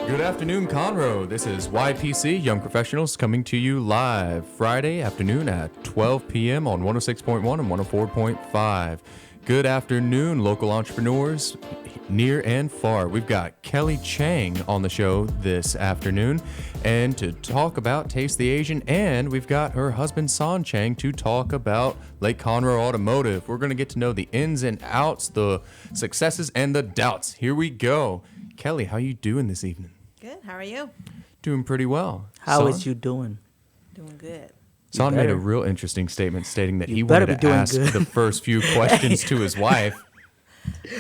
Good afternoon, Conroe. This is YPC, Young Professionals, coming to you live Friday afternoon at 12 p.m. on 106.1 and 104.5. Good afternoon, local entrepreneurs near and far. We've got Kelly Cheng on the show this afternoon, and to talk about Taste the Asian, and we've got her husband, Son Cheng, to talk about Lake Conroe Automotive. We're going to get to know the ins and outs, the successes, and the doubts. Here we go. Kelly, how you doing this evening? Good. How are you? Doing pretty well. How is you doing? Doing good. Son made a real interesting statement stating that he wanted to ask the first few questions to his wife.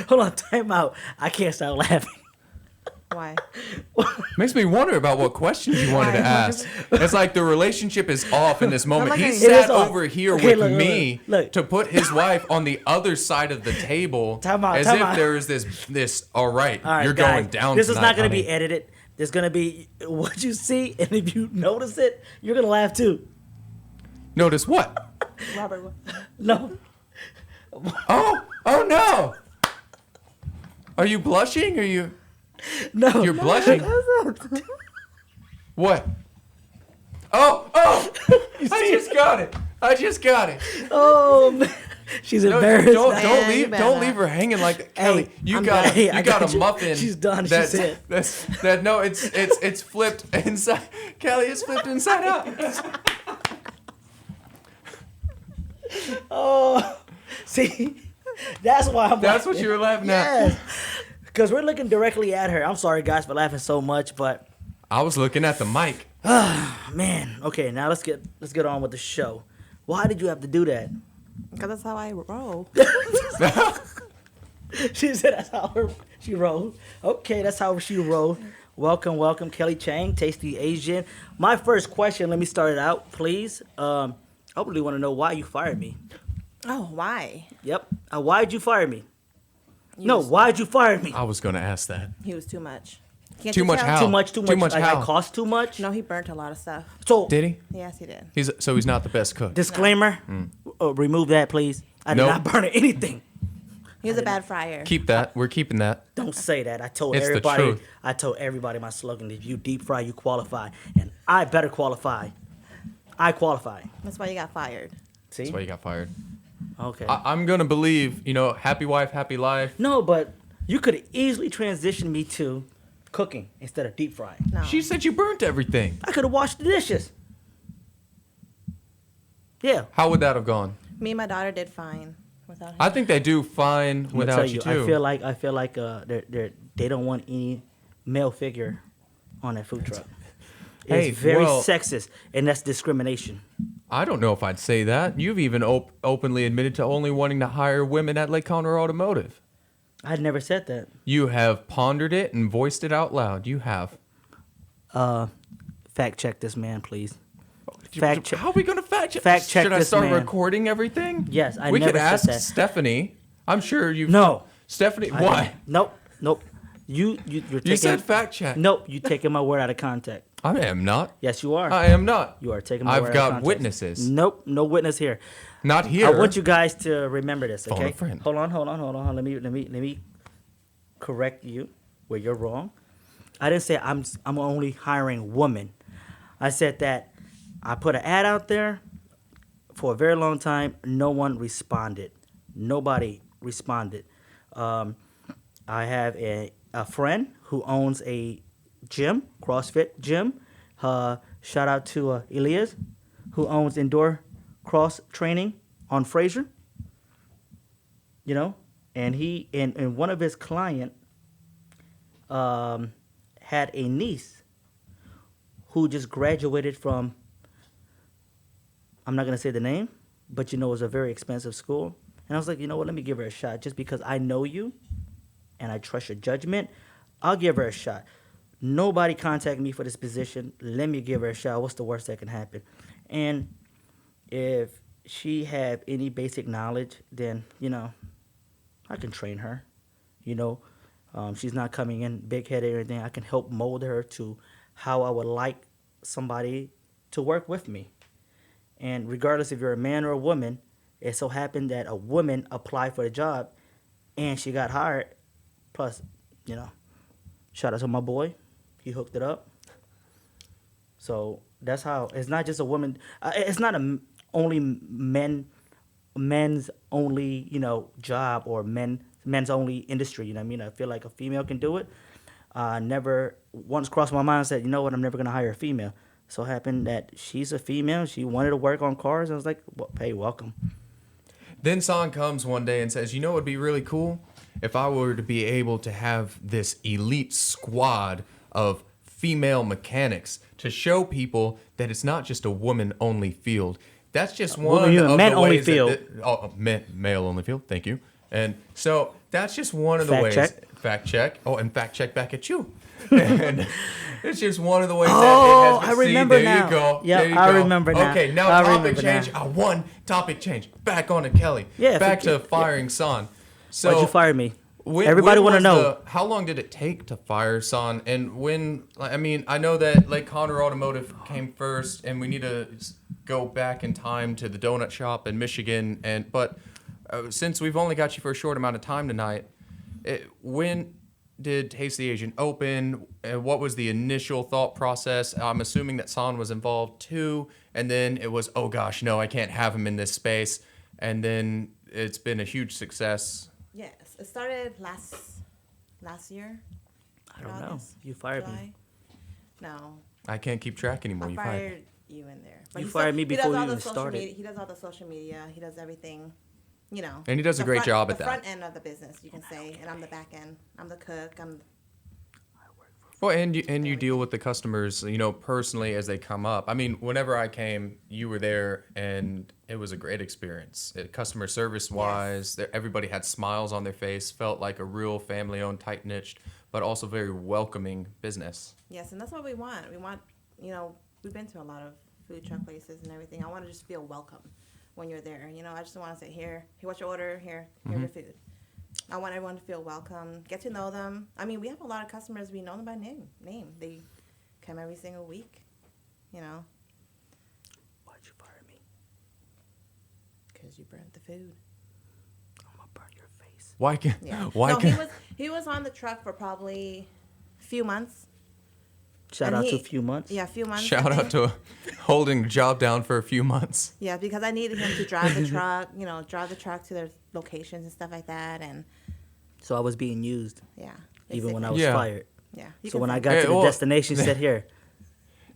Hold on, time out. I can't stop laughing. Why? Makes me wonder about what questions you wanted to ask. It's like the relationship is off in this moment. like He it sat off. over here Okay, with look, me look. to put his wife on the other side of the table, Time out, as time if out. there is this. All right, All right, you're guys, going down. This is tonight, not going to be honey. edited. There's going to be what you see, and if you notice it, you're going to laugh too. Notice what? Robert. No. Oh no! Are you blushing? Are you? No. You're blushing. What? Oh! I just got it. Oh, man. She's No, embarrassed. don't you better don't not. leave her hanging like that. Kelly, Hey, you I'm got done. Hey, I you got got a you. muffin. She's done. She That's, said. it's flipped inside. Kelly, it's flipped inside out. Oh, see, that's why I'm That's laughing. what you were laughing at. Yes. Because we're looking directly at her. I'm sorry, guys, for laughing so much, but I was looking at the mic. man, okay, now let's get on with the show. Why did you have to do that? Because that's how I roll. She said that's how she rolled. Okay, that's how she rolled. Welcome, Kelly Cheng, Tasty Asian. My first question, let me start it out, please. I really want to know why you fired me. Oh, why? Yep. Why'd you fire me? He was, Why'd you fire me? I was gonna ask that. He was too much. Can't Too you much tell? how? Too much. Too much Like, how? I cost too much? No, he burnt a lot of stuff. So, Did he? Yes, he did. He's not the best cook. disclaimer, remove that, please. I did Nope. not burn anything. He was a bad fryer. Keep that. We're keeping that. Don't say that. I told It's the everybody. truth. I told everybody my slogan: if you deep fry, you qualify, and I better qualify. I qualify. That's why you got fired. See? That's why you got fired. Okay. I'm gonna believe, happy wife, happy life. No, but you could easily transition me to cooking instead of deep frying. No. She said you burnt everything. I could have washed the dishes. Yeah. How would that have gone? Me and my daughter did fine without him. I think they do fine I'm gonna without tell you I too. feel like they don't want any male figure on that food truck. Hey, It's very well- sexist, and that's discrimination. I don't know if I'd say that. You've even openly admitted to only wanting to hire women at Lake Conroe Automotive. I never said that. You have pondered it and voiced it out loud. You have. Fact check this man, please. Fact check. How are we going to fact check? Fact check Should I this start man. recording everything? Yes, I We never could said ask that. Stephanie. I'm sure you. No. Stephanie, I- why? Nope. You're taking. You said fact check. Nope. You taking my word out of context. I am not. Yes, you are. I am not. You are taking my I've word out of got context. witnesses. Nope. No witness here. Not here. I want you guys to remember this. Phone a Okay. friend. Hold on. Let me correct you where you're wrong. I didn't say I'm only hiring women. I said that I put an ad out there for a very long time. No one responded. Nobody responded. I have a friend who owns a gym, CrossFit gym. Shout out to Elias, who owns indoor cross training on Fraser. And he and one of his client had a niece who just graduated from, I'm not gonna say the name, but it was a very expensive school. And I was like, you know what, let me give her a shot. Just because I know you and I trust your judgment, I'll give her a shot. Nobody contacted me for this position. Let me give her a shot. What's the worst that can happen? And if she have any basic knowledge, then, I can train her. She's not coming in big-headed or anything. I can help mold her to how I would like somebody to work with me. And regardless if you're a man or a woman, it so happened that a woman applied for the job and she got hired. Plus, shout out to my boy. he hooked it up. So that's how. It's not just a woman. It's not only men's only job or men's only industry. You know what I mean? I feel like a female can do it. Never once crossed my mind and said, you know what, I'm never gonna hire a female. So happened that she's a female. She wanted to work on cars. And I was like, well, hey, welcome. Then San comes one day and says, you know what would be really cool? If I were to be able to have this elite squad of female mechanics to show people that it's not just a woman-only field. That's just one of the men-only ways field. male-only field. Thank you. And so that's just one of the Fact ways. check. Fact check. Oh, and fact check back at you. And it's just one of the ways Oh, that it has I been remember seen. now. There you go. Yep, There you I go. remember now. Okay, now I topic remember change. now. One topic change. Back on to Kelly. Yeah, Back to yeah. firing San. So Why'd you fire me? when Everybody want to was know. how long did it take to fire San? And when, I mean, I know that Lake Conroe Automotive came first, and we need to go back in time to the donut shop in Michigan. But since we've only got you for a short amount of time tonight, when did Taste the Asian open? What was the initial thought process? I'm assuming that San was involved too, and then it was, oh gosh, no, I can't have him in this space. And then it's been a huge success. Yes, it started last year. I don't know. August, You fired me. July. No, I can't keep track anymore. I You fired you in there. You he fired me he does before all you the even social started. Media, he does all the social media. He does everything. And he does a the great front- job at the that. front end of the business, you can say, and I'm the back end. I'm the cook. Well, and you deal with the customers, personally as they come up. I mean, whenever I came, you were there, and it was a great experience. Customer service wise, everybody had smiles on their face, felt like a real family-owned, tight-knit, but also very welcoming business. Yes, and that's what we want. We want, we've been to a lot of food truck places and everything. I want to just feel welcome when you're there. I just want to say, here, what's your order? Here's your food. I want everyone to feel welcome, get to know them. I mean, we have a lot of customers, we know them by name. They come every single week, Why'd you fire me? because you burnt the food. I'm gonna burn your face. Why can? Yeah. Why no, can? he was on the truck for probably a few months. Shout And out he- to a few months. Yeah, a few months. I Shout out think. to holding the job down for a few months. Yeah, because I needed him to drive the truck, drive the truck to their locations and stuff like that. And So I was being used, yeah. even when I was Yeah. fired. Yeah. So when I got to the destination, said here.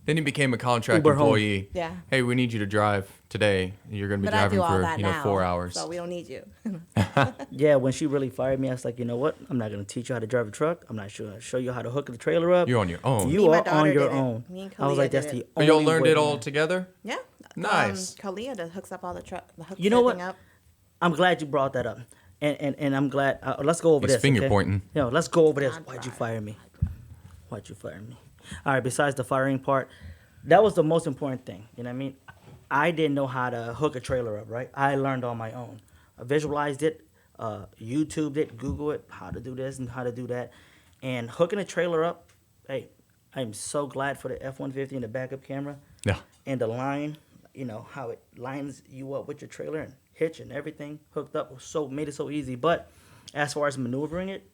Then he became a contract Uber home. employee. Yeah. Hey, we need you to drive today. You're going to be But I driving do all for that now. 4 hours. So we don't need you. Yeah, when she really fired me, I was like, you know what? I'm not gonna teach you how to drive a truck. I'm not sure show you how to hook the trailer up. You're on your own. You Me and my are on daughter your did it. own. Me and I was Kalia like, that's did the it. But only y'all learned way. it all together? Yeah. Nice. Kalia that hooks up all the truck. You know what? Up. I'm glad you brought that up, and I'm glad. Let's go over He's this. finger okay? pointing. Let's go over this. I'd Why'd you drive. fire me? Why'd you fire me? All right. Besides the firing part, that was the most important thing. You know what I mean? I didn't know how to hook a trailer up. Right? I learned on my own. I visualized it, YouTubed it, Google it, how to do this and how to do that, and hooking a trailer up. Hey, I'm so glad for the F-150 and the backup camera. Yeah. And the line, how it lines you up with your trailer and hitch and everything hooked up made it so easy. But as far as maneuvering it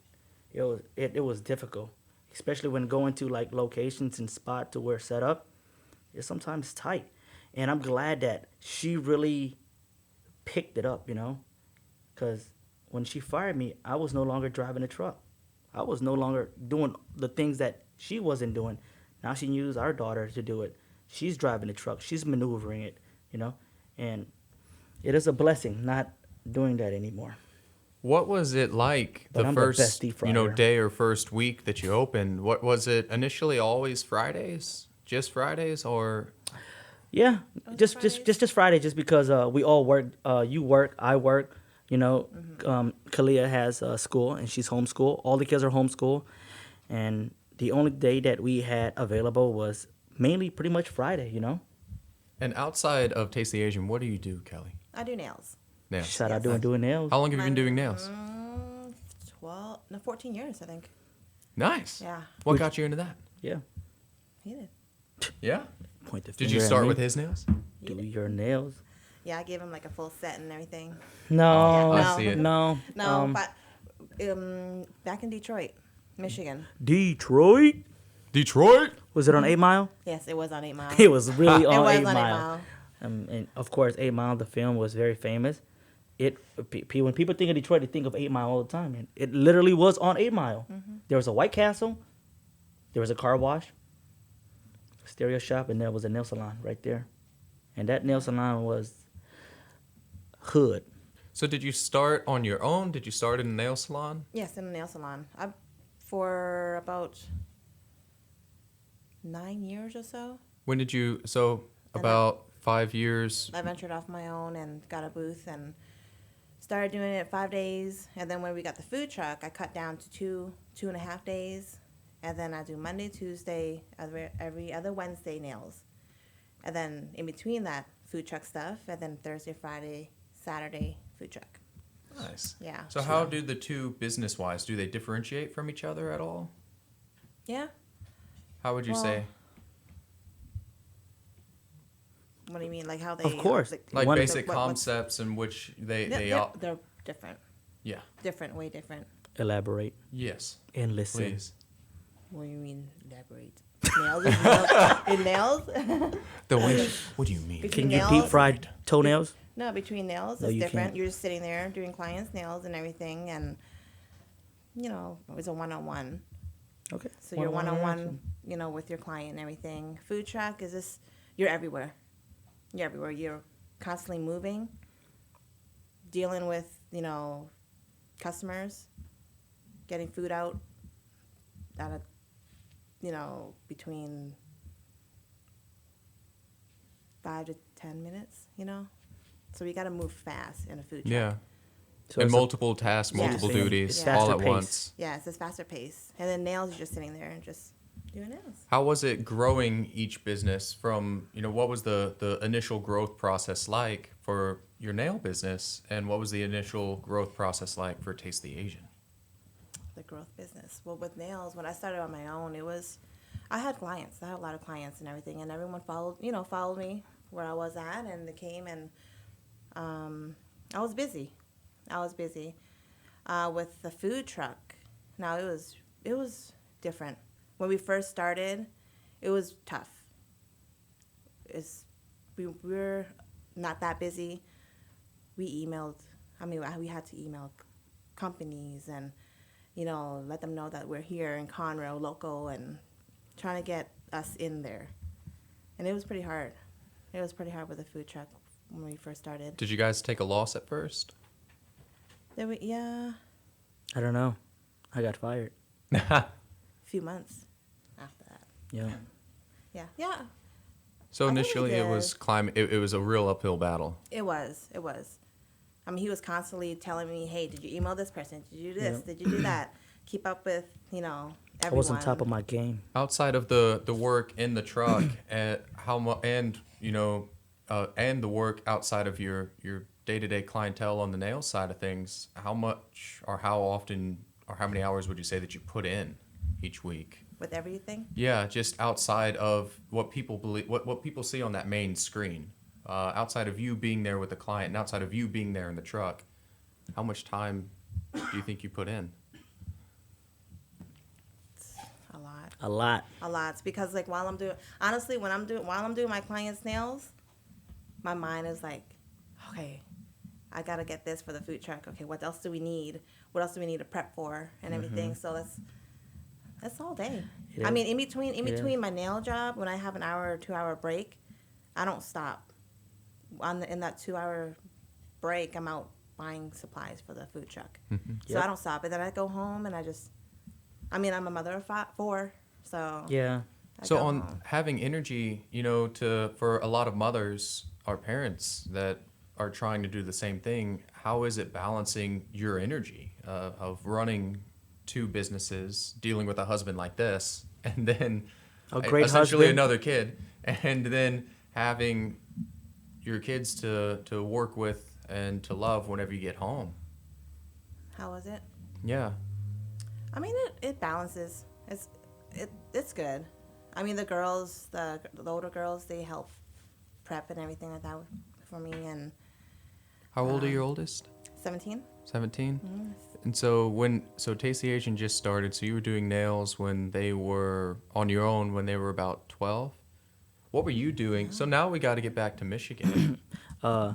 was difficult, especially when going to like locations and spot to where it's set up. It's sometimes tight, and I'm glad that she really picked it up, because when she fired me, I was no longer driving the truck. I was no longer doing the things that she wasn't doing. Now she used our daughter to do it. She's driving the truck. She's maneuvering it, and it is a blessing not doing that anymore. What was it like But the I'm the first, best deep fryer. day or first week that you opened? What was it initially? Always Fridays, just Fridays, or Yeah, just Friday, just because we all work. You work, I work. Kalia has school and she's homeschool. All the kids are homeschool, and the only day that we had available was mainly pretty much Friday. And outside of Taste the Asian, what do you do, Kelly? I do nails. Nails. Shout out doing nails. How long have you been doing nails? 14 years, I think. Nice. Yeah. What got you into that? Yeah, He did. Yeah. point the Did finger you at start me. with his nails? Do your nails? Yeah, I gave him like a full set and everything. No, I see it. no, No, but back in Detroit, Michigan. Detroit. Detroit. Was it on 8 Mile? Yes, it was on 8 Mile. It was really It on was 8 on 8 Mile. Mile. And of course, 8 Mile, the film, was very famous. When people think of Detroit, they think of 8 Mile all the time. And it literally was on 8 Mile. There was a White Castle, there was a car wash, a stereo shop, and there was a nail salon right there. And that nail salon was hood. So did you start on your own? Did you start in a nail salon? Yes, in a nail salon. For about 9 years or so. When did you? So about 5 years. I ventured off my own and got a booth and started doing it 5 days. And then when we got the food truck, I cut down to 2.5 days. And then I do Monday, Tuesday, every other Wednesday nails. And then in between that, food truck stuff. And then Thursday, Friday, Saturday, food truck. Nice. Yeah. So how do the two business-wise, do they differentiate from each other at all? Yeah. How would you Well, say? What do you mean? Like how they... Of course. Like One- basic what- concepts in which they Yeah, all... they're different. Yeah. Different, way different. Elaborate Yes. and listen. Please. What do you mean, elaborate? Nails? Is nails? In nails? The way. What do you mean? Between Can you nails? deep fry toenails? No, between nails, No, it's you different. can't. You're just sitting there doing clients' nails and everything, and it's a one-on-one. Okay. So you're one-on-one, interaction. with your client and everything. Food truck is just you're everywhere. You're everywhere. You're constantly moving, dealing with customers, getting food out at a between 5 to 10 minutes. So we got to move fast in a food truck. Yeah. So And it's a- multiple tasks, Yeah. multiple It's duties, faster all at pace. once. Yeah, it's just faster pace. And then nails, you're just sitting there and just doing nails. How was it growing each business from, what was the initial growth process like for your nail business? And what was the initial growth process like for Taste the Asian? The growth business. Well, with nails, when I started on my own, I had clients. I had a lot of clients and everything, and everyone followed me where I was at, and they came, and I was busy. With the food truck. Now it was different. When we first started, it was tough. We were not that busy. We had to email companies and let them know that we're here in Conroe, local, and trying to get us in there. And it was pretty hard. It was pretty hard with the food truck when we first started. Did you guys take a loss at first? Yeah, I don't know. I got fired. a few months after that. Yeah. Yeah. So I think we initially it was did. it was a real uphill battle. It was. I mean, he was constantly telling me, hey, did you email this person? Did you do this? Yeah. Did you do that? Keep up with, everyone. I was on top of my game. Outside of the work in the truck, and and the work outside of your day-to-day clientele on the nail side of things, how much or how often or how many hours would you say that you put in each week? With everything? Yeah, just outside of what people believe, what people see on that main screen, outside of you being there with the client, and outside of you being there in the truck, how much time do you think you put in? A lot. A lot. A lot. It's because while I'm doing my clients' nails, my mind is like, okay, I gotta get this for the food truck. Okay, what else do we need? What else do we need to prep for and everything? So that's all day. It I is. mean, in between It is. my nail job, when I have an hour or 2 hour break, I don't stop. In that 2 hour break, I'm out buying supplies for the food truck. So Yep. I don't stop. And then I go home and I'm a mother of 4, so Yeah. I So go on home. having energy, for a lot of mothers or parents that are trying to do the same thing, how is it balancing your energy of running 2 businesses, dealing with a husband like this, and then A great essentially husband. another kid, and then having your kids to work with and to love whenever you get home? How was it? Yeah. I mean, it balances. It's good. I mean, the older girls, they help prep and everything like that for me. And How old are your oldest? 17. 17? And so Tasty Asian just started, so you were doing nails when they were on your own when they were about 12? What were you doing? So now we got to get back to Michigan. I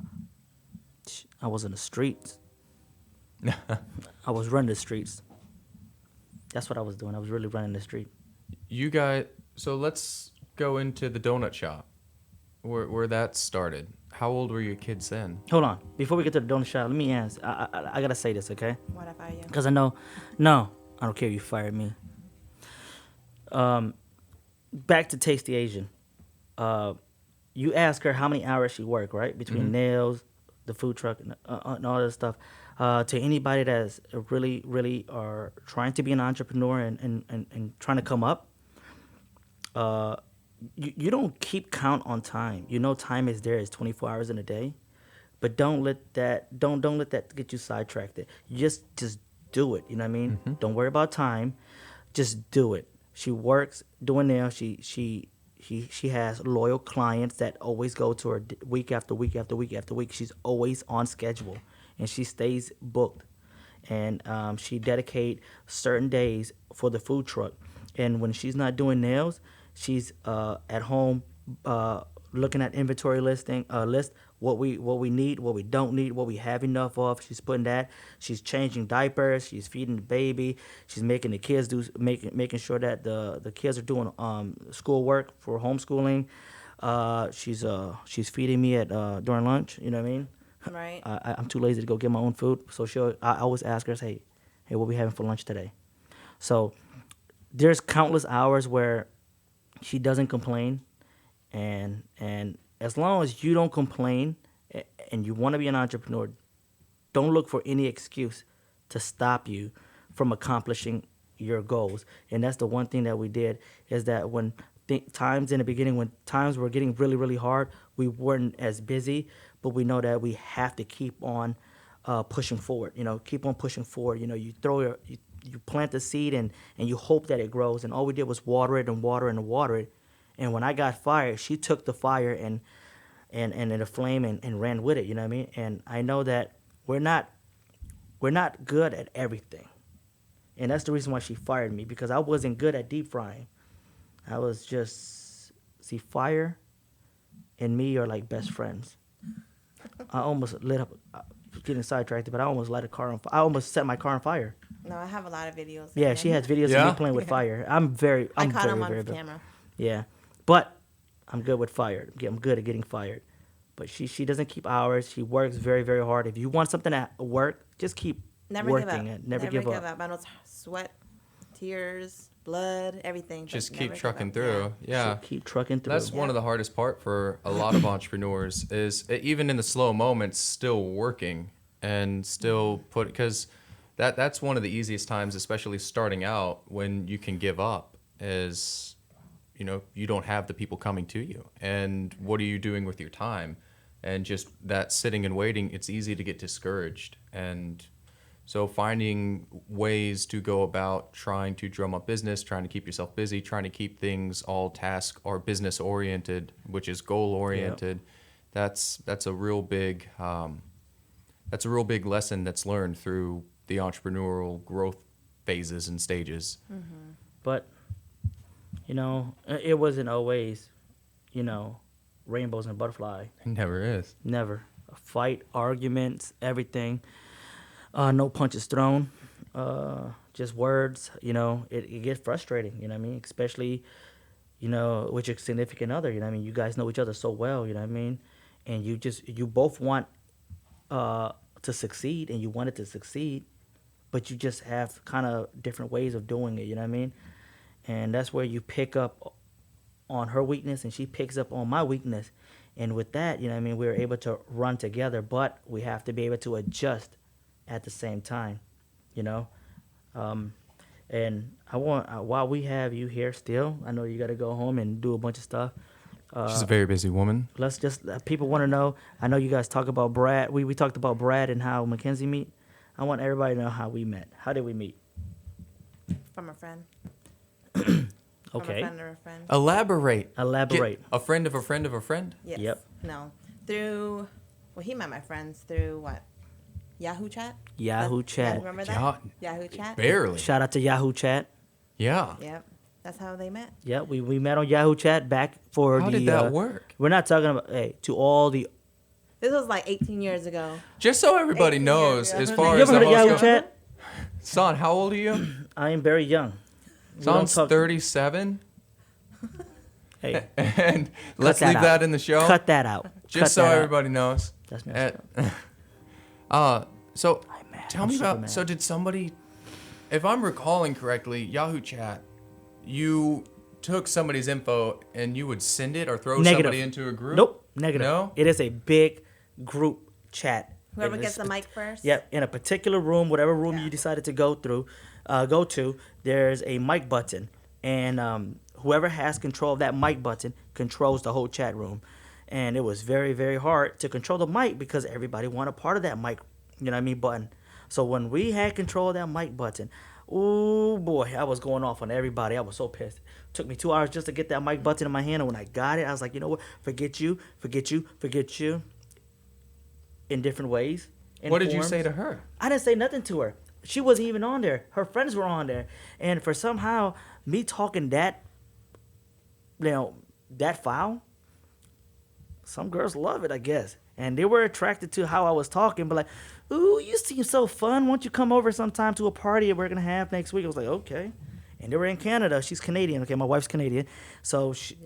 was in the streets. I was running the streets. That's what I was doing. I was really running the street. You guys, so let's go into the donut shop, where that started. How old were your kids then? Hold on. Before we get to the donut shop, let me ask. I gotta say this, okay? What if I you? Because I know, no, I don't care if you fired me. Back to Tasty Asian. You ask her how many hours she worked, right? Between nails, the food truck, and all this stuff. To anybody that's really, really are trying to be an entrepreneur and trying to come up, you don't keep count on time. You know time is there. It's 24 hours in a day. But don't let that get you sidetracked. You just do it. You know what I mean? Don't worry about time. Just do it. She works doing nails. She has loyal clients that always go to her week after week after week after week. She's always on schedule, and she stays booked. And she dedicate certain days for the food truck. And when she's not doing nails, she's at home looking at inventory list, what we need, what we don't need, what we have enough of. She's putting that. She's changing diapers. She's feeding the baby. She's making the kids making sure that the kids are doing schoolwork for homeschooling. She's feeding me at during lunch. You know what I mean? Right. I'm too lazy to go get my own food, so I always ask her, hey, what we having for lunch today? So there's countless hours where she doesn't complain, and as long as you don't complain and you want to be an entrepreneur, don't look for any excuse to stop you from accomplishing your goals. And that's the one thing that we did, is that when times in the beginning, when times were getting really, really hard, we weren't as busy, but we know that we have to keep on pushing forward. Keep on pushing forward. You you plant the seed and you hope that it grows. And all we did was water it and water it and water it. And when I got fired, she took the fire and the flame and ran with it. You know what I mean? And I know that we're not good at everything. And that's the reason why she fired me, because I wasn't good at deep frying. I was just, fire and me are like best friends. I almost lit up, getting sidetracked, but I almost lit a car on fire. I almost set my car on fire. No, I have a lot of videos. Yeah, she has videos of me playing with fire. I caught him on very camera. Yeah, but I'm good with fire. I'm good at getting fired. But she doesn't keep hours. She works very, very hard. If you want something at work, just keep working it. Never give up. I know it's sweat, tears, blood, everything. Just keep trucking through. Yeah. Keep trucking through. That's one of the hardest part for a lot of entrepreneurs is even in the slow moments, still working and still because that's one of the easiest times, especially starting out, when you can give up is, you don't have the people coming to you. And what are you doing with your time? And just that sitting and waiting, it's easy to get discouraged. And so finding ways to go about trying to drum up business, trying to keep yourself busy, trying to keep things all task or business oriented, which is goal oriented. Yep. That's a real big lesson that's learned through the entrepreneurial growth phases and stages. Mm-hmm. But it wasn't always, rainbows and butterfly. It never is. Never. A fight, arguments, everything. No punches thrown, just words. It gets frustrating. You know what I mean? Especially, with your significant other. You know what I mean? You guys know each other so well. You know what I mean? And you both want to succeed, and you want it to succeed, but you just have kind of different ways of doing it. You know what I mean? And that's where you pick up on her weakness, and she picks up on my weakness. And with that, we're able to run together, but we have to be able to adjust at the same time, and I want while we have you here still, I know you got to go home and do a bunch of stuff. She's a very busy woman. Let's just people want to know. I know you guys talk about Brad. We talked about Brad and how Mackenzie meet. I want everybody to know how we met. How did we meet? From a friend. Okay. From a friend or a friend. Elaborate. A friend of a friend of a friend? Yes. Yep. No. He met my friends through what? Yahoo Chat. Yahoo You Chat. remember that? Yeah, Yahoo Chat. barely. Shout out to Yahoo Chat. Yeah. Yep. That's how they met. Yeah, we met on Yahoo Chat back for How the. did that work? We're not talking about to all the. This was like 18 years ago. Just so everybody 18 knows, years as ago. far You as ever the heard of Yahoo host goes. Chat? Son, how old are you? I am very young. We Son's don't talk- 37. Hey, And let's that leave out. that in the show. cut that out. Just Cut so that out. everybody knows. That's messed So I'm mad. tell I'm me super about. mad. So did somebody, if I'm recalling correctly, Yahoo Chat, you took somebody's info and you would send it or throw Negative. somebody into a group? Nope, negative. No? It is a big group chat. Whoever It gets is- the mic first. Yep, in a particular room, whatever room Yeah. you decided to go to, there's a mic button, and whoever has control of that mic button controls the whole chat room. And it was very, very hard to control the mic because everybody wanted part of that mic, you know what I mean, button. So when we had control of that mic button, oh boy, I was going off on everybody. I was so pissed. Took me 2 hours just to get that mic button in my hand, and when I got it, I was like, you know what? Forget you, forget you, forget you. In different ways. in What did you forms. say to her? I didn't say nothing to her. She wasn't even on there. Her friends were on there. And for somehow me talking that, that foul, some girls love it, I guess. And they were attracted to how I was talking, but like, ooh, you seem so fun. Won't you come over sometime to a party we're going to have next week? I was like, okay. And they were in Canada. She's Canadian. Okay, my wife's Canadian. So Shout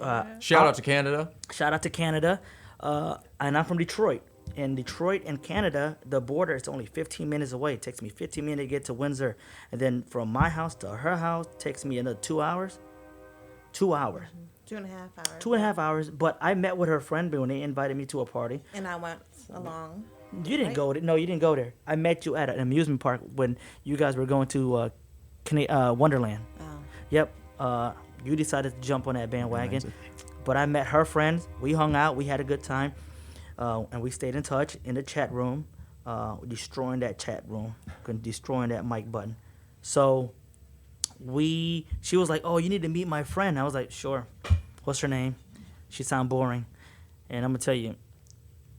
out to Canada. shout out to Canada. And I'm from Detroit. In Detroit and Canada, the border is only 15 minutes away. It takes me 15 minutes to get to Windsor. And then from my house to her house takes me another 2 hours. 2 hours. 2.5 hours. 2.5 hours. But I met with her friend when they invited me to a party. And I went along. You didn't Right. go there. No, you didn't go there. I met you at an amusement park when you guys were going to Wonderland. Oh. Yep. You decided to jump on that bandwagon. But I met her friends. We hung out. We had a good time. And we stayed in touch in the chat room, destroying that chat room, destroying that mic button. So she was like, oh, you need to meet my friend. I was like, sure. What's her name? She sound boring. And I'm going to tell you,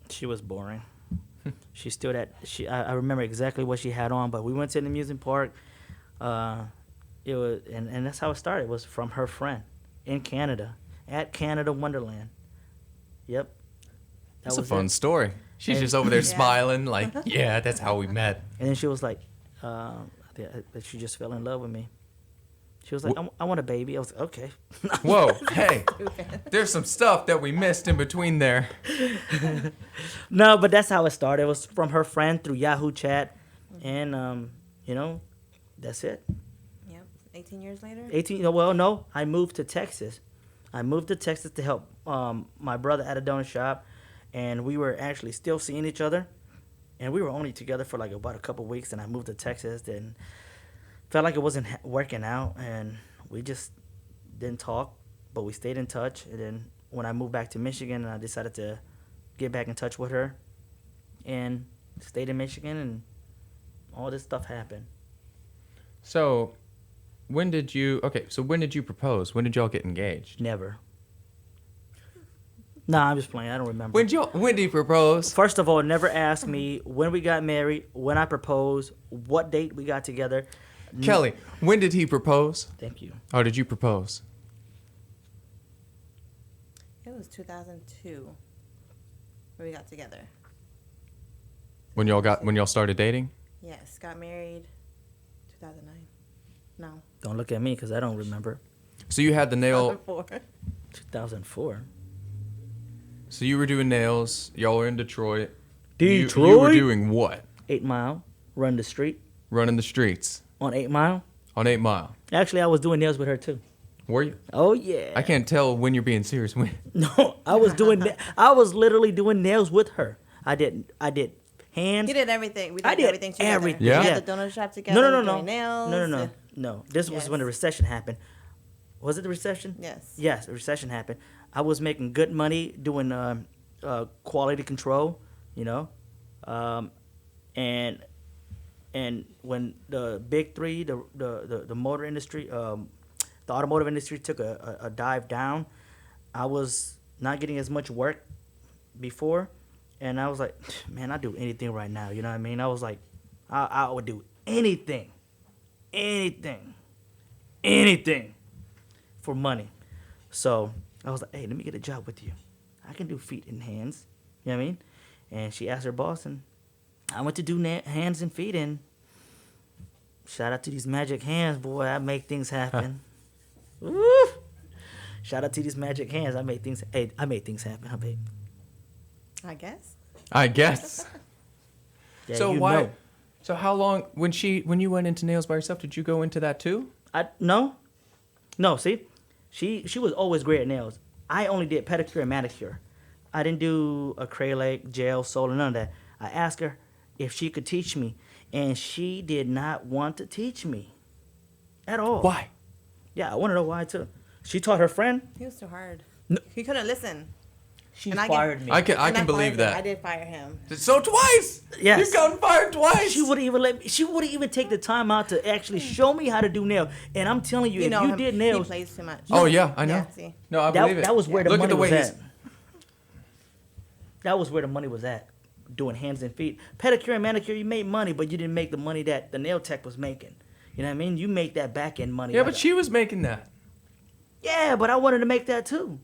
she was boring. She's still that. I remember exactly what she had on, but we went to the amusement park. It was, and that's how it started. It was from her friend in Canada, at Canada Wonderland. Yep. That's a was fun it. story. She's And- just over there Yeah. smiling, like, yeah, that's how we met. And then she was like, that she just fell in love with me. She was like, I want a baby. I was like, okay. Whoa, hey, there's some stuff that we missed in between there. No, but that's how it started. It was from her friend through Yahoo Chat. And, that's it. Yep. 18 years later. 18, well, no, I moved to Texas. I moved to Texas to help my brother at a donut shop. And we were actually still seeing each other. And we were only together for like about a couple weeks. And I moved to Texas and felt like it wasn't working out. And we just didn't talk, but we stayed in touch. And then when I moved back to Michigan, I decided to get back in touch with her. And stayed in Michigan and all this stuff happened. So, when did you propose? When did y'all get engaged? Never. Nah, I'm just playing. I don't remember. When did you propose? First of all, never ask me when we got married, when I proposed, what date we got together. Kelly, when did he propose? Thank you. Or did you propose? It was 2002 when we got together. When y'all started dating? Yes, got married 2009. No. Don't look at me because I don't remember. So you had the nail. 2004. 2004. So you were doing nails. Y'all were in Detroit. Detroit? You were doing what? 8 Mile. Run the street Running the streets on 8 Mile. on 8 Mile. Actually, I was doing nails with her too. Were you? Oh, yeah. I can't tell when you're being serious. When? No, I was literally doing nails with her. I did hands. You did everything. We I did did everything together. everything. We Yeah. had the donut shop together. No. Doing nails. No. This was when the Yes. recession happened. Was it the recession? Yes. Yes, the recession happened. I was making good money doing quality control, and when the big three, the motor industry, the automotive industry took a dive down, I was not getting as much work before, And I was like, man, I'd do anything right now. You know what I mean? I was like, I would do anything for money. So I was like, hey, let me get a job with you. I can do feet and hands. You know what I mean? And she asked her boss, and I went to do hands and feet, and shout out to these magic hands, boy. I make things happen. Woo! Shout out to these magic hands. I made things happen, huh, babe? I guess. Yeah, So you why? know. So how long when you went into nails by yourself? Did you go into that too? No. See, she was always great at nails. I only did pedicure and manicure. I didn't do acrylic, gel, solar, none of that. I asked her if she could teach me, and she did not want to teach me at all. Why? Yeah, I want to know why too. She taught her friend. He was too hard. No. He couldn't listen. She And I fired me. I can And believe fired him. that. I did fire him. So twice. Yes. You've gotten fired twice. She wouldn't even let me. She wouldn't even take the time out to actually show me how to do nails. And I'm telling you, You if know you him. did He nails, plays too much. Oh yeah, I know. Yeah, see. No, I believe it. that was where the Look money at the way was he's. at. That was where the money was at. Doing hands and feet, pedicure and manicure. You made money, but you didn't make the money that the nail tech was making. You know what I mean? You make that back end money. Yeah, like but she was making that. Yeah, but I wanted to make that too.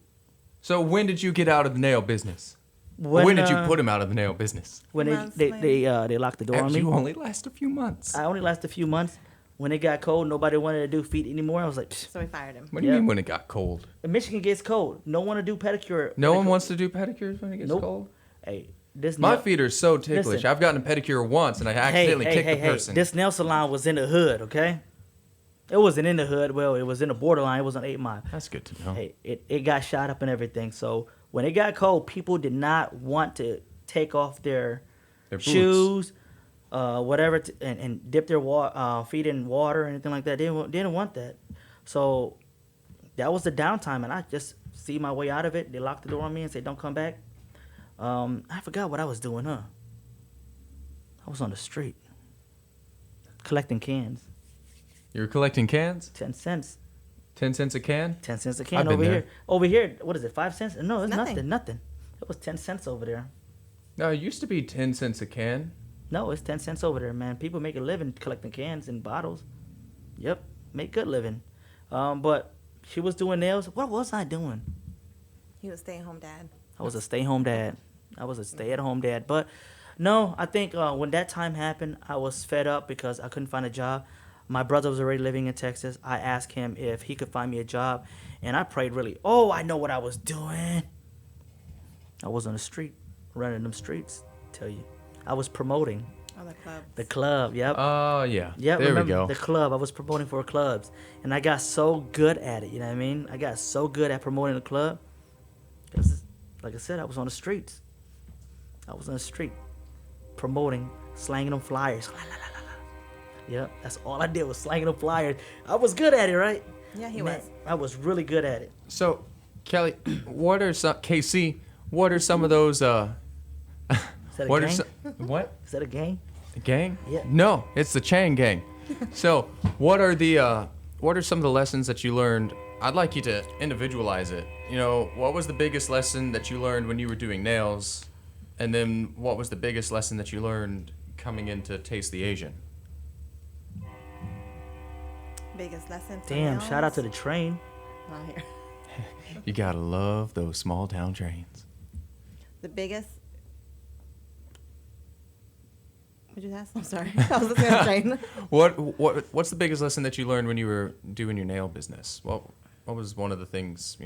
So when did you get out of the nail business? When When did you put him out of the nail business? When Months they later. they locked the door on me. You only last a few months. I only lasted a few months. When it got cold, nobody wanted to do feet anymore. I was like, So we fired him. What do you Yeah. mean when it got cold? Michigan gets cold. No one to do pedicure. No one wants to do pedicures when it gets Nope. cold? Hey, this My nail- feet are so ticklish. Listen. I've gotten a pedicure once and I accidentally kicked the person. This nail salon was in the hood, okay? It wasn't in the hood. Well, it was in the borderline. It was on 8 Mile. That's good to know. Hey, it got shot up and everything. So when it got cold, people did not want to take off their Their boots. shoes, whatever, and dip their feet in water or anything like that. They didn't want that. So that was the downtime, and I just see my way out of it. They locked the door on me and said, "Don't come back." I forgot what I was doing, huh? I was on the street collecting cans. You were collecting cans? 10 cents. 10 cents a can? 10 cents a I've can been over there. here. Over here, what is it, 5 cents? No, it's Nothing. nothing. It was 10 cents over there. No, it used to be 10 cents a can. No, it's 10 cents over there, man. People make a living collecting cans and bottles. Yep, make good living. But she was doing nails. What was I doing? He was stay-at-home dad. I was a stay-home dad. I was a stay-at-home dad. But no, I think when that time happened, I was fed up because I couldn't find a job. My brother was already living in Texas. I asked him if he could find me a job, and I prayed really. Oh, I know what I was doing. I was on the street, running them streets. Tell you, I was promoting On the club. the club. Yep. Oh, yeah. Yeah, There we remember go. the club. I was promoting for clubs, and I got so good at it. You know what I mean? I got so good at promoting the club. 'Cause, like I said, I was on the streets. I was on the street, promoting, slanging them flyers. Yep, that's all I did was slanging them flyers. I was good at it, right? Yeah, he Man, was. I was really good at it. So, Kelly, what are some KC? What are some of those? Is that a What are gang? some? What Is that a gang? gang? Yeah. No, it's the Cheng gang. So, what are the? What are some of the lessons that you learned? I'd like you to individualize it. You know, what was the biggest lesson that you learned when you were doing nails, and then what was the biggest lesson that you learned coming into Taste the Asian? Biggest lesson. for Damn! Shout out to the nails? train. Not here. You gotta love those small town trains. The biggest. What'd you ask? I'm sorry. I was listening to the train. What's the biggest lesson that you learned when you were doing your nail business? What was one of the things,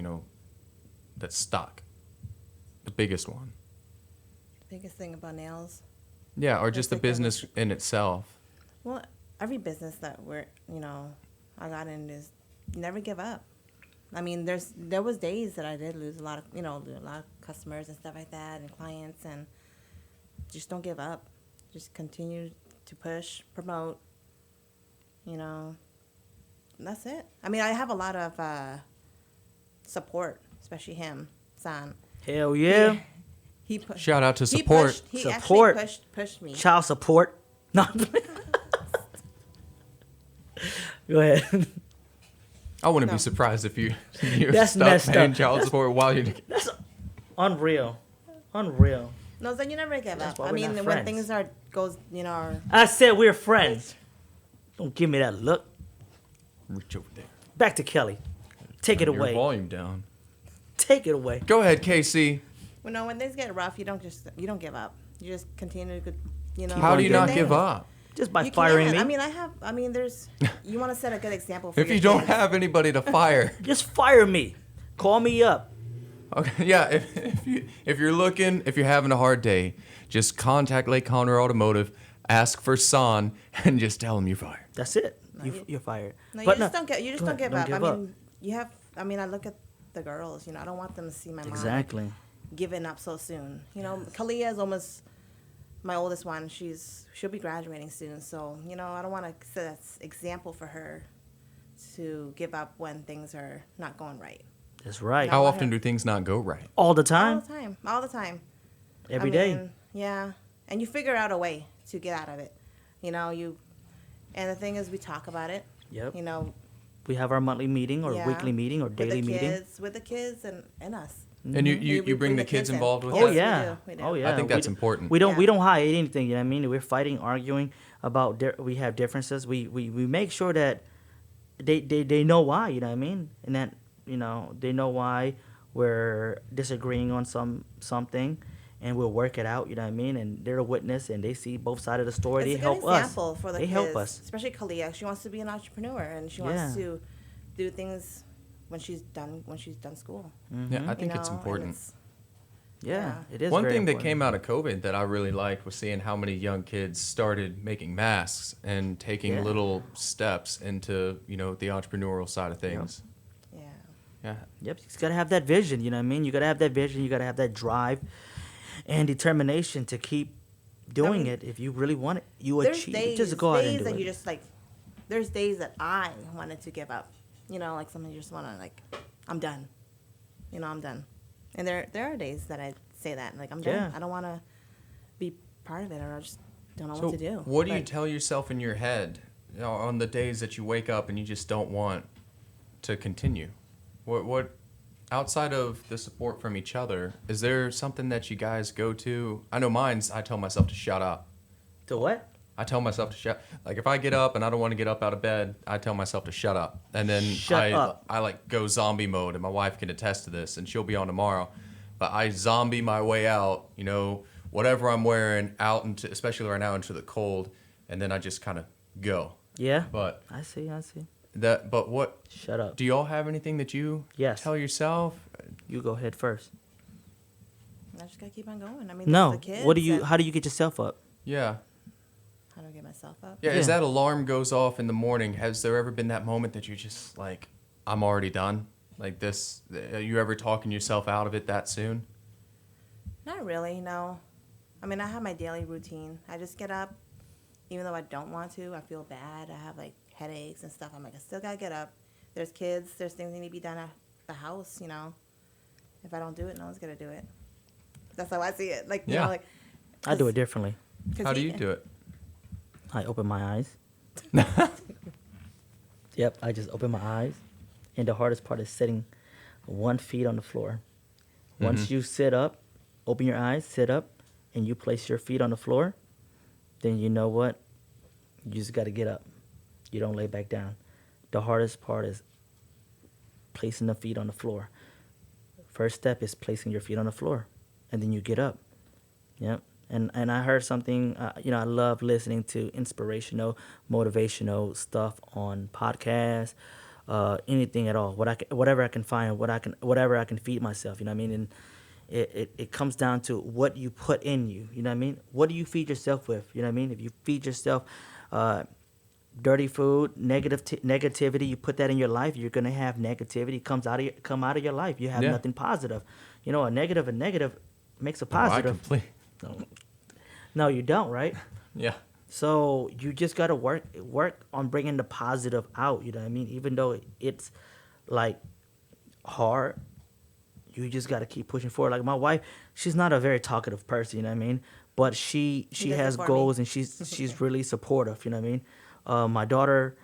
that stuck? The biggest one. Biggest thing about nails. Yeah, or just the That's like business in itself. Well, every business that I got in is never give up. I mean, there was days that I did lose a lot of customers and stuff like that and clients, and just don't give up. Just continue to push, promote, and that's it. I mean, I have a lot of support, especially him, San. Hell yeah! He pushed. Shout out to He support. pushed. He Support. actually pushed me. Child support. No. Go ahead. I wouldn't No. be surprised if you That's stopped messed paying up. child support while you're. That's unreal. Unreal. No, then you never give That's up. why I we're mean, not when friends. things goes, are I said we're friends. Don't give me that look. Reach over there. Back to Kelly. Take it Turn away. Your volume down. Take it away. Go ahead, Casey. well, no, when things get rough, you don't give up. You just continue to, How do you not things. give up? Just by You firing can. me. There's. You want to set a good example for If your you don't kids. have anybody to fire, Just fire me. Call me up. okay, yeah. If you're having a hard day, just contact Lake Conroe Automotive, ask for San, and just tell them you're fired. That's it. you- You're fired. No, But you just don't get. You just go don't ahead, give up. give I mean, you have. I mean, I look at the girls. I don't want them to see my mom Exactly. giving up so soon. Kalia is almost my oldest one. She'll be graduating soon. So I don't want to set an example for her to give up when things are not going right. That's right. How want often her- do things not go right? All the All time. the time. All the time. Every day. Yeah, and you figure out a way to get out of it. And the thing is, we talk about it. Yep. You know, We have our monthly meeting or yeah, weekly meeting or daily meeting. with the kids and us. And you We bring the kids in. involved with Oh that? yeah. we do. Oh yeah. I think We that's d- important. We don't Yeah. hide anything. You know what I mean? We're fighting, arguing about. We have differences. We make sure that they know why. You know what I mean? And that they know why we're disagreeing on something, and we'll work it out. You know what I mean? And they're a witness, and they see both sides of the story. It's They a good help us. example for the They kids, help us. especially Kalia. She wants to be an entrepreneur, and she Yeah. wants to do things when she's done school. Yeah, I think You it's know, and important. Yeah, it is. One very thing that important. came out of COVID that I really liked was seeing how many young kids started making masks and taking Yeah. little steps into, the entrepreneurial side of things. Yeah. Yeah. Yep, you just gotta have that vision. You know what I mean? You gotta have that vision. You gotta have that drive and determination to keep doing mean, it. If you really want it, you There's achieve. days, Just go out days and do that it. you just there's days that I wanted to give up. Like something you just want to I'm done. I'm done. And there are days that I say that I'm done. Yeah. I don't want to be part of it, or I just don't know So what to do. what do you But tell yourself in your head on the days that you wake up and you just don't want to continue? What outside of the support from each other, is there something that you guys go to? I know mine's I tell myself to shut up. To what? I tell myself to shut. Like if I get up and I don't want to get up out of bed, I tell myself to shut up, and then Shut up. I go zombie mode, and my wife can attest to this, and she'll be on tomorrow. But I zombie my way out, whatever I'm wearing out into, especially right now into the cold, and then I just kind of go. Yeah. But I see. what Shut up. do y'all have anything that you Yes. tell yourself? You go ahead first. I just gotta keep on going. I mean, No. there's the kids What do you? that- How do you get yourself up? Yeah. How do I get myself up? Yeah, Yeah. as that alarm goes off in the morning, has there ever been that moment that you're just like, I'm already done? Like this, are you ever talking yourself out of it that soon? Not really, no. I mean, I have my daily routine. I just get up, even though I don't want to. I feel bad. I have headaches and stuff. I'm I still gotta get up. There's kids. There's things that need to be done at the house. If I don't do it, no one's gonna do it. That's how I see it. Yeah. I do it differently. How do you do it? I open my eyes. Yep, I just open my eyes. And the hardest part is sitting 1 feet on the floor. Once you sit up, open your eyes, sit up, and you place your feet on the floor, then you know what? You just got to get up. You don't lay back down. The hardest part is placing the feet on the floor. First step is placing your feet on the floor, and then you get up. Yep. And I heard something, I love listening to inspirational, motivational stuff on podcasts, anything at all. Whatever I can find, whatever I can feed myself. You know what I mean? And it comes down to what you put in you. You know what I mean? What do you feed yourself with? You know what I mean? If you feed yourself dirty food, negativity, you put that in your life, you're gonna have negativity come out of your life. You have Yeah. nothing positive. A negative makes a Oh, positive. No. No, you don't, right? Yeah. So you just gotta work on bringing the positive out. You know what I mean? Even though it's hard, you just gotta keep pushing forward. Like my wife, she's not a very talkative person. You know what I mean? But she does it has for me. goals and she's really supportive. You know what I mean? My daughter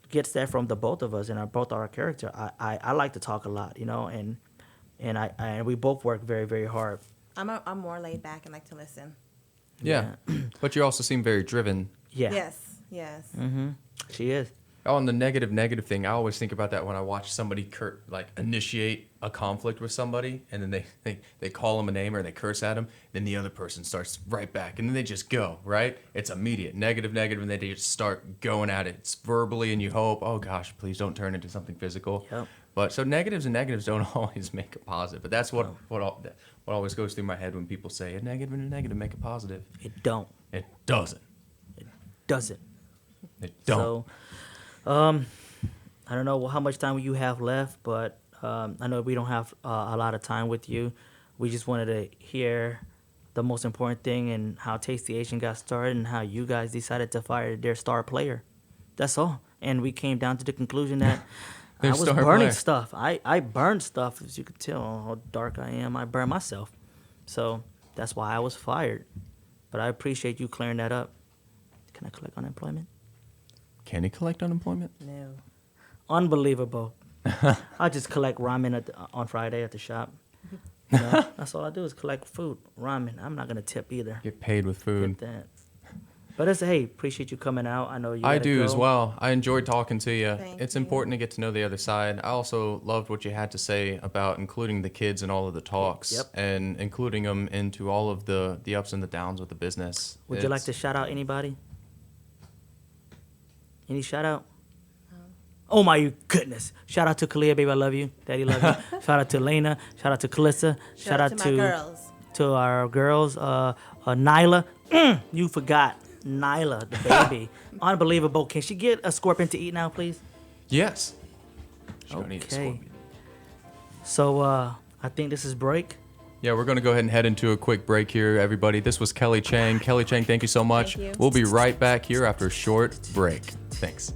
gets that from the both of us, and both our character. I like to talk a lot, and we both work very, very hard. I'm more laid back and like to listen. Yeah. But you also seem very driven. Yeah. Yes. Mm-hmm. She is. On the negative thing, I always think about that when I watch somebody initiate a conflict with somebody, and then they call them a name or they curse at them, then the other person starts right back, and then they just go, right? It's immediate, negative, and they just start going at it. It's verbally, and you hope, oh gosh, please don't turn into something physical. Yep. But so negatives don't always make a positive. But that's what always goes through my head when people say a negative and a negative make a positive. It don't. It doesn't. Doesn't. It don't. So, I don't know how much time you have left, but I know we don't have a lot of time with you. We just wanted to hear the most important thing and how Tasty Asian got started and how you guys decided to fire their star player. That's all. And we came down to the conclusion that I was burning stuff. I burned stuff, as you could tell how dark I am. I burned myself. So that's why I was fired. But I appreciate you clearing that up. Can I collect unemployment? Can he collect unemployment? No. Unbelievable. I just collect ramen on Friday at the shop. You know, that's all I do is collect food, ramen. I'm not gonna tip either. Get paid with food. Get that. But hey, appreciate you coming out. I know you. I do go. as well. I enjoyed talking to you. Thank It's you. important to get to know the other side. I also loved what you had to say about including the kids in all of the talks. Yep. And including them into all of the ups and the downs with the business. Would you like to shout out anybody? Any shout out? Oh my goodness! Shout out to Kalia, baby, I love you. Daddy, love you. Shout out to Lena. Shout out to Calissa. Shout out to my girls. To our girls. Nyla. You forgot Nyla, the baby. Unbelievable. Can she get a scorpion to eat now, please? Yes. She don't need a Okay. scorpion. So I think this is break. Yeah, we're going to go ahead and head into a quick break here, everybody. This was Kelly Cheng. Kelly Cheng, thank you so much. Thank you. We'll be right back here after a short break. Thanks.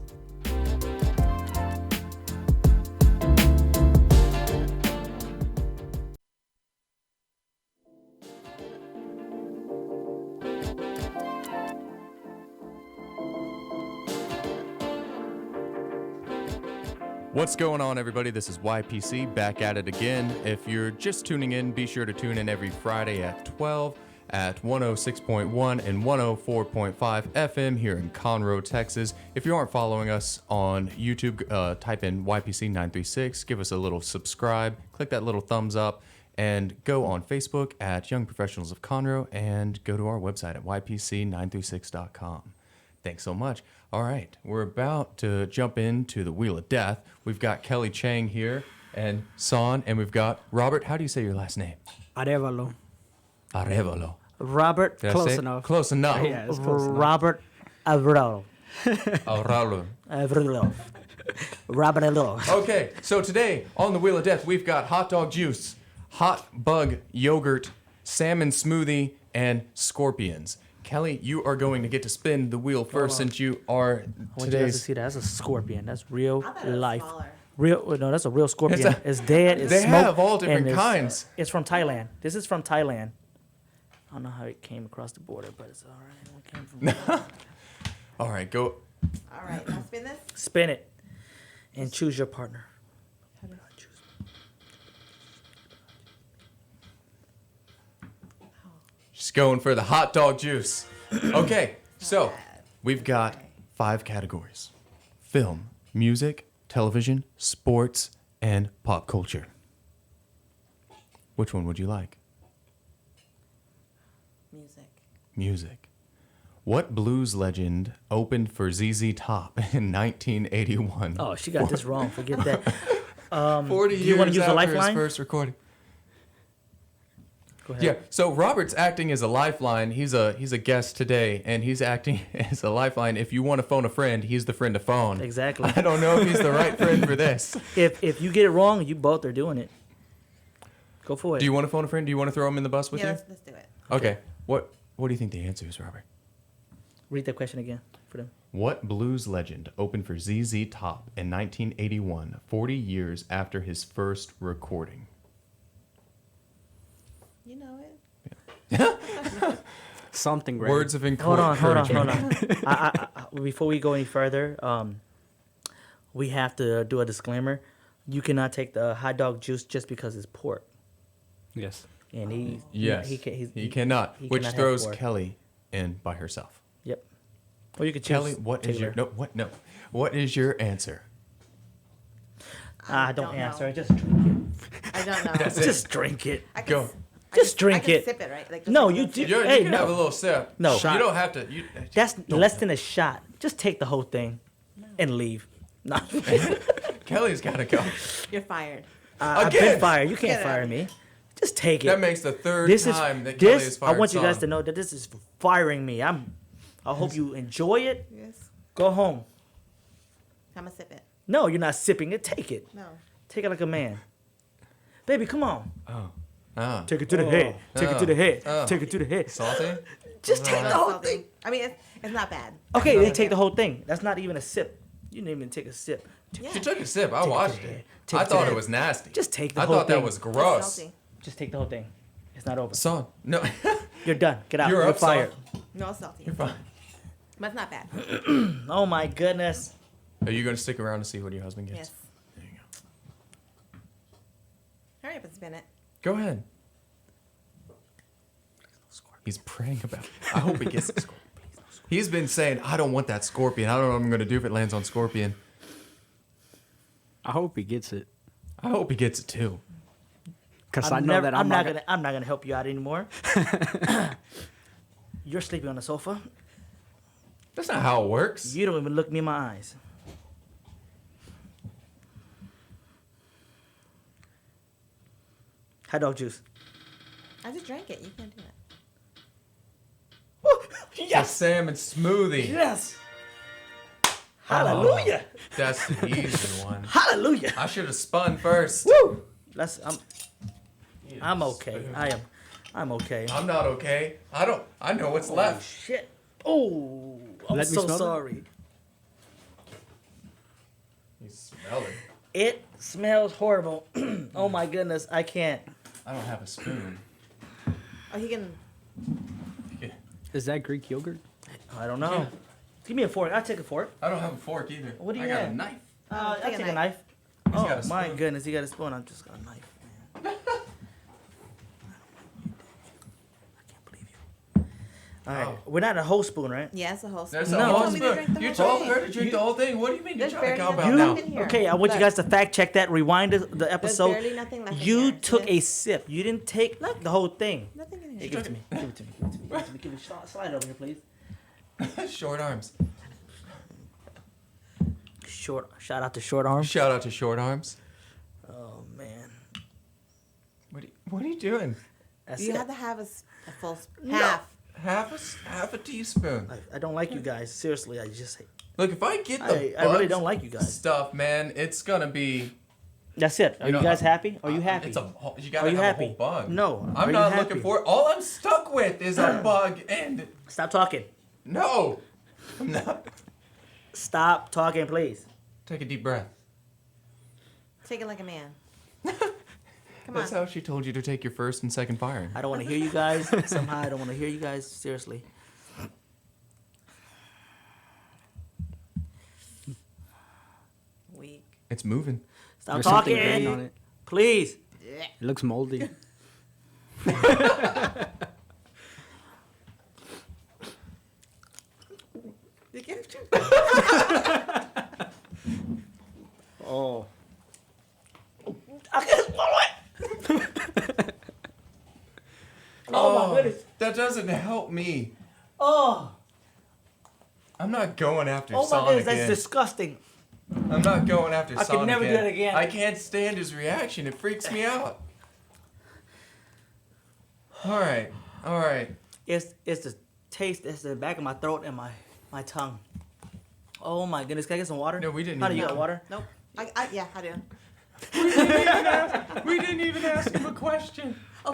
What's going on, everybody? This is YPC back at it again. If you're just tuning in, be sure to tune in every Friday at 12 at 106.1 and 104.5 FM here in Conroe, Texas. If you aren't following us on YouTube, type in YPC936, give us a little subscribe, click that little thumbs up, and go on Facebook at Young Professionals of Conroe and go to our website at ypc936.com. Thanks so much. All right, we're about to jump into the Wheel of Death. We've got Kelly Cheng here and Son, and we've got Robert. How do you say your last name? Arevalo. Arevalo. Robert. Did I Close say it? enough. Close enough. Yeah, it's close enough. Robert Avril. Auralo. Avril. Robert Avril. Okay, so today on the Wheel of Death, we've got hot dog juice, hot bug yogurt, salmon smoothie, and scorpions. Kelly, you are going to get to spin the wheel first since you are I want you guys to today's. see that. That's a scorpion. That's real I thought it was life. smaller. Real? No, that's a real scorpion. It's It's, a- dead. It's They smoked, have all different and kinds. It's from Thailand. This is from Thailand. I don't know how it came across the border, but it's all right. It came from All right, go. All right, now spin this. Spin it and choose your partner. Just going for the hot dog juice. Okay, so we've got 5 categories: film, music, television, sports, and pop culture. Which one would you like? Music. Music. What blues legend opened for ZZ Top in 1981? Oh, she got this wrong. Forget that. 40 do you wanna years use a after his lifeline? first recording. Go ahead. Yeah, so Robert's acting as a lifeline. He's a guest today, and he's acting as a lifeline. If you want to phone a friend, he's the friend to phone. Exactly. I don't know if he's the right friend for this. If you get it wrong, you both are doing it. Go for it. Do you want to phone a friend? Do you want to throw him in the bus with Yeah, you? let's do it. Okay. What do you think the answer is, Robert? Read that question again for them. What blues legend opened for ZZ Top in 1981, 40 years after his first recording? You know it. Something great. Words of Hold on. encouragement. Before we go any further, we have to do a disclaimer. You cannot take the hot dog juice just because it's pork. Yes. and Yes. he cannot. he Which cannot have throws 4. Kelly in by herself. Yep. Or you could choose Kelly, what is your Taylor. What is your answer? Don't don't answer. know. Just drink it. I don't know. That's it. Just drink it. I can Go. s- I Just can- drink I can it. Sip it, right? Like, just No, like a you little do- sip. You Hey, can no. have a little sip. No. You don't have to. That's don't. less than a shot. Just take the whole thing and leave. No. Kelly's got to go. You're fired. I've Again? been fired. You can't Get fire out. me. Just take it. That makes the third this time that is Kelly this. is fired. I want you guys Son. to know that this is firing me. I hope you enjoy it. Yes. Go home. I'm gonna sip it. No, you're not sipping it. Take it. No. Take it like a man. Baby, come on. Ah. Take it to the head. Take it to the head. Oh. Take it to the head. Salty? Just take Not the whole salty. thing. I mean, it's not bad. Okay, Not then bad. take the whole thing. That's not even a sip. You didn't even take a sip. Yeah. She took a sip. I Take it watched to the it. head. Take I it to thought the it was nasty. Just take the I whole thought thing. that was It's gross. salty. Just take the whole thing. It's not over. Son, no. You're done. Get out. You're You're up, son. fired. No, it's salty. You're fine. But it's not bad. Oh my goodness. Are you going to stick around to see what your husband gets? Yes. There you go. Hurry up and spin it. Go ahead. He's praying about it. I hope he gets the scorpion. He's been saying, I don't want that scorpion. I don't know what I'm going to do if it lands on scorpion. I hope he gets it. I hope he gets it too. Because I know that I'm not gonna. I'm not gonna help you out anymore. You're sleeping on the sofa. That's not how it works. You don't even look me in my eyes. Hot dog juice. I just drank it. You can't do that. Yes. A salmon smoothie. Yes. Hallelujah. That's the easy one. Hallelujah. I should have spun first. Woo. I'm okay. I'm okay. I'm not okay. I know what's Oh, left. shit. Oh, I'm Let me so smell that? sorry. You smell it. It smells horrible. Oh my goodness, I can't. I don't have a spoon. Oh, he can. Is that Greek yogurt? I don't know. Give me a fork. I'll take a fork. I don't have a fork either. What do you I got have? a knife. I'll take a take a knife. knife. He's Oh got a my spoon. goodness, he got a spoon. I'm just got a knife, man. I can't believe you. All right, we're not a whole spoon, right? Yeah, it's a whole There's spoon. a No. whole told me to drink spoon. the You whole told thing. her to drink the whole thing. What do you mean? You're There's trying to barely cop out nothing now. left in here. Okay, I want you Look, guys to fact check that. Rewind the episode. barely nothing left in You here. took a Yes. sip. You didn't take the whole thing. Nothing in Hey, here. give it to me. Give it to me. Give it to me. Give it to me. Give it. Slide over here, please. Short arms. Shout out to short arms. Shout out to short arms. Oh man, What are you doing? that's You it. have to have a full No. half. Half a teaspoon. I don't like you guys. Seriously, I just hate. Look, if I get the I really bugs don't like you guys. stuff, man, it's gonna be. That's it. Are you, know, guys happy? Are you happy? It's you Are gotta you have happy? a whole bug. No. Are I'm you not happy? looking for it. All I'm stuck with is a bug and Stop talking. no. I'm not. Stop talking, please. Take a deep breath. Take it like a man. Come That's on. how she told you to take your first and second firing. I don't want to hear you guys. Somehow I don't want to hear you guys. Seriously. Weak. It's moving. Stop There's something talking. green on it. Please. It looks moldy. You get Oh. I can't swallow it. Oh my goodness. That doesn't help me. Oh. I'm not going after Oh my Sonic goodness. That's again. disgusting. I'm not going after I could Sonic never do again. that again. I can't stand his reaction. It freaks me out. All right. It's the taste. It's the back of my throat and my tongue. Oh my goodness. Can I get some water? No, we didn't How do even- you got water? Nope. Yeah, I do. We didn't even ask him a question. Oh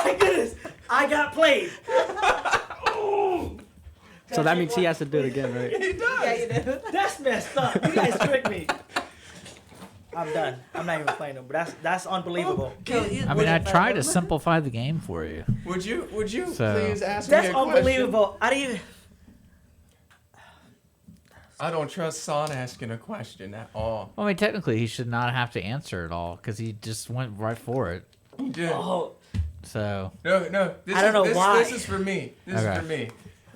my goodness. I got played. So that means he has to do it again, right? He does. Yeah, you do. That's messed up. You guys tricked me. I'm done. I'm not even playing them, but that's unbelievable. I mean, I tried to simplify the game for you. Would you So- please ask That's me a question? unbelievable. I didn't even. I don't trust Son asking a question at all. Well, I mean, technically, he should not have to answer it all because he just went right for it. He did. Oh, So, No. I don't know why. This is for me. This Okay. is for me.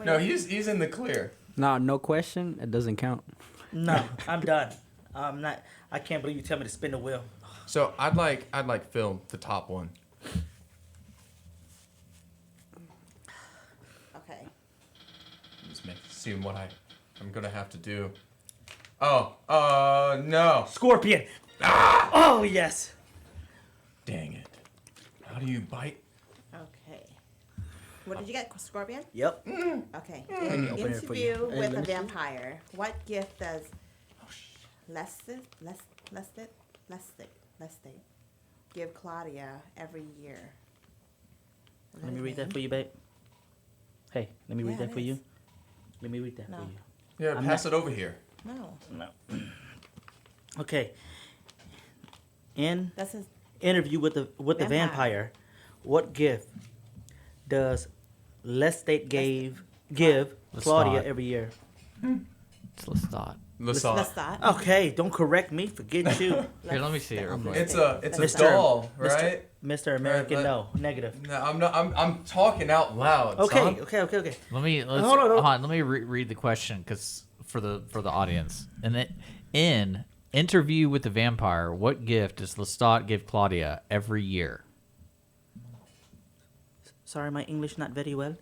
No, he's in the clear. No question. It doesn't count. no, I'm done. I'm not. I can't believe you tell me to spin the wheel. So I'd like Phil, the top one. Okay. Just seeing what I'm gonna have to do. Oh, no. Scorpion. Oh yes. Dang it. How do you bite? Okay. What did you get, Scorpion? Yep. Okay. Open it for you. Interview Hey, with let a me see. vampire. What gift does Lestat give Claudia every year? Let me read that for you, babe. Hey, let me read Yeah, that it for you. is. Let me read that No. for you. Yeah, I'm pass it over here. No. No. Okay. In That's his. interview with the Vampire. vampire, what gift does Lestat give Claudia Lestat. every year? it's Lestat. Lasat. Lestat. Okay, don't correct me. Forget you, Here, let me see it real quick. It's a Mr. doll, right? Mr. American. let- No, negative. No, I'm not. I'm talking out loud. Okay, son. okay. Let's Hold on, hold on. Let me read the question because for the audience. And then in interview with the vampire, what gift does Lestat give Claudia every year? Sorry, my English not very well.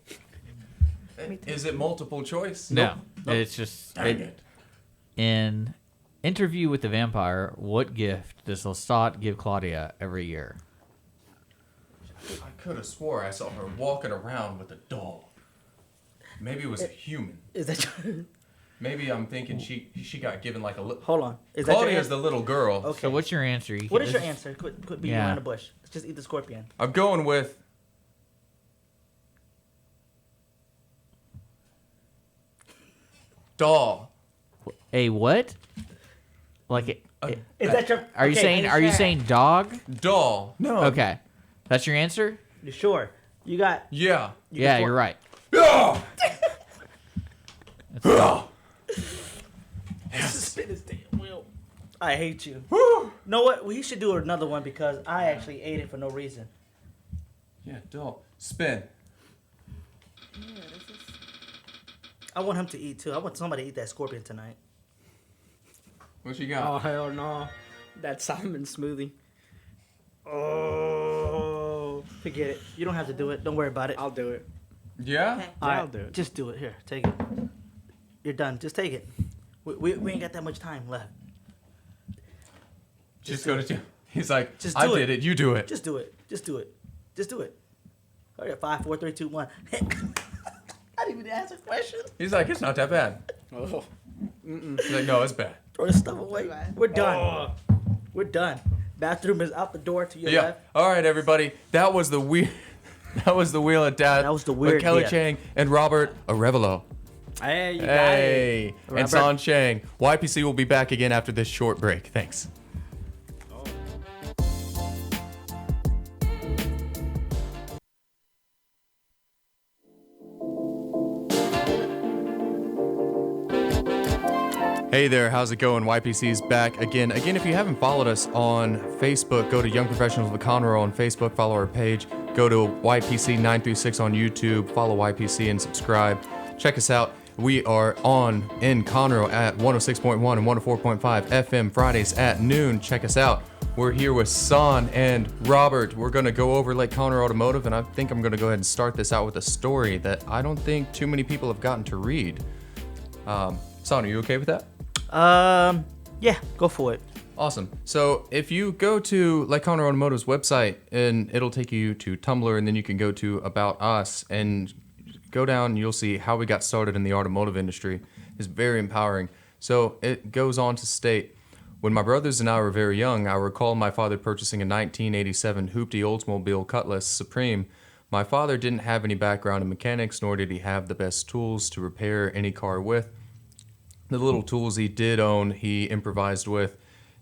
Is it multiple choice? No, it's just Dang it. in interview with the vampire. What gift does Lestat give Claudia every year? I could have swore I saw her walking around with a doll. Maybe it was a human. Is that Maybe I'm thinking she got given like a little. Hold on. Is that your Claudia's answer? the little girl. Okay. So what's your answer? What is your answer? Quit beating Yeah. around the bush. Let's just eat the scorpion. I'm going with doll. A what? Like it? Is that your? Are you okay, saying? Are you saying dog? Doll. No. Okay, that's your answer. You sure? You got. Yeah. Yeah, get you're right. Yeah. It's a dog. Spin his damn wheel. I hate you. Woo. Know what? We should do another one because I actually ate it for no reason. Yeah, doll. Spin. Yeah, this is. I want him to eat too. I want somebody to eat that scorpion tonight. What you Oh got? hell no. That salmon smoothie. Oh, forget it. You don't have to do it. Don't worry about it. I'll do it. Yeah. Okay. All I'll do it. Just do it. Here, take it. You're done. Just take it. We ain't got that much time left. Just go to jail. He's like, Just I do it. did it. You do it. Just do it. Just do it. Just do it. Hurry up. 5, 4, 3, 2, 1. I didn't even answer the question. He's like, it's not that bad. Oh. He's like, no, it's bad. Throw this stuff away. Right. We're done. We're done. Bathroom is out the door to your Yeah. left. All right, everybody. That was the weird. That was the Wheel of Death. That was the with weird Kelly gift. Cheng and Robert Arevalo. Hey, you got it. Hey, and Robert. San Cheng. YPC will be back again after this short break. Thanks. Hey there, how's it going? YPC's back again. Again, if you haven't followed us on Facebook, go to Young Professionals of Conroe on Facebook, follow our page. Go to YPC936 on YouTube, follow YPC and subscribe. Check us out. We are on in Conroe at 106.1 and 104.5 FM Fridays at noon. Check us out. We're here with San and Robert. We're going to go over Lake Conroe Automotive, and I think I'm going to go ahead and start this out with a story that I don't think too many people have gotten to read. San, are you okay with that? Yeah, go for it. Awesome. So if you go to Lake Conroe Automotive's website, and it'll take you to Tumblr, and then you can go to About Us, and go down, you'll see how we got started in the automotive industry. It's very empowering. So it goes on to state, when my brothers and I were very young, I recall my father purchasing a 1987 Hoopty Oldsmobile Cutlass Supreme. My father didn't have any background in mechanics, nor did he have the best tools to repair any car with. The little tools he did own, he improvised with.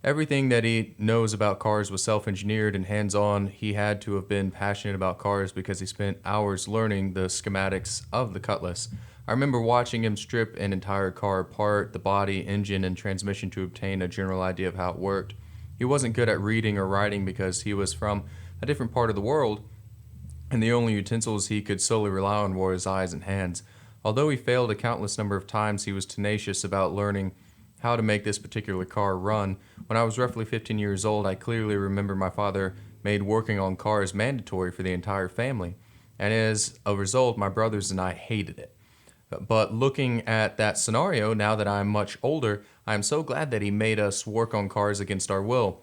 Everything that he knows about cars was self-engineered and hands-on. He had to have been passionate about cars because he spent hours learning the schematics of the Cutlass. I remember watching him strip an entire car apart, the body, engine, and transmission to obtain a general idea of how it worked. He wasn't good at reading or writing because he was from a different part of the world, and the only utensils he could solely rely on were his eyes and hands. Although he failed a countless number of times, he was tenacious about learning how to make this particular car run. When I was roughly 15 years old, I clearly remember my father made working on cars mandatory for the entire family, and as a result, my brothers and I hated it. But looking at that scenario, now that I'm much older, I am so glad that he made us work on cars against our will.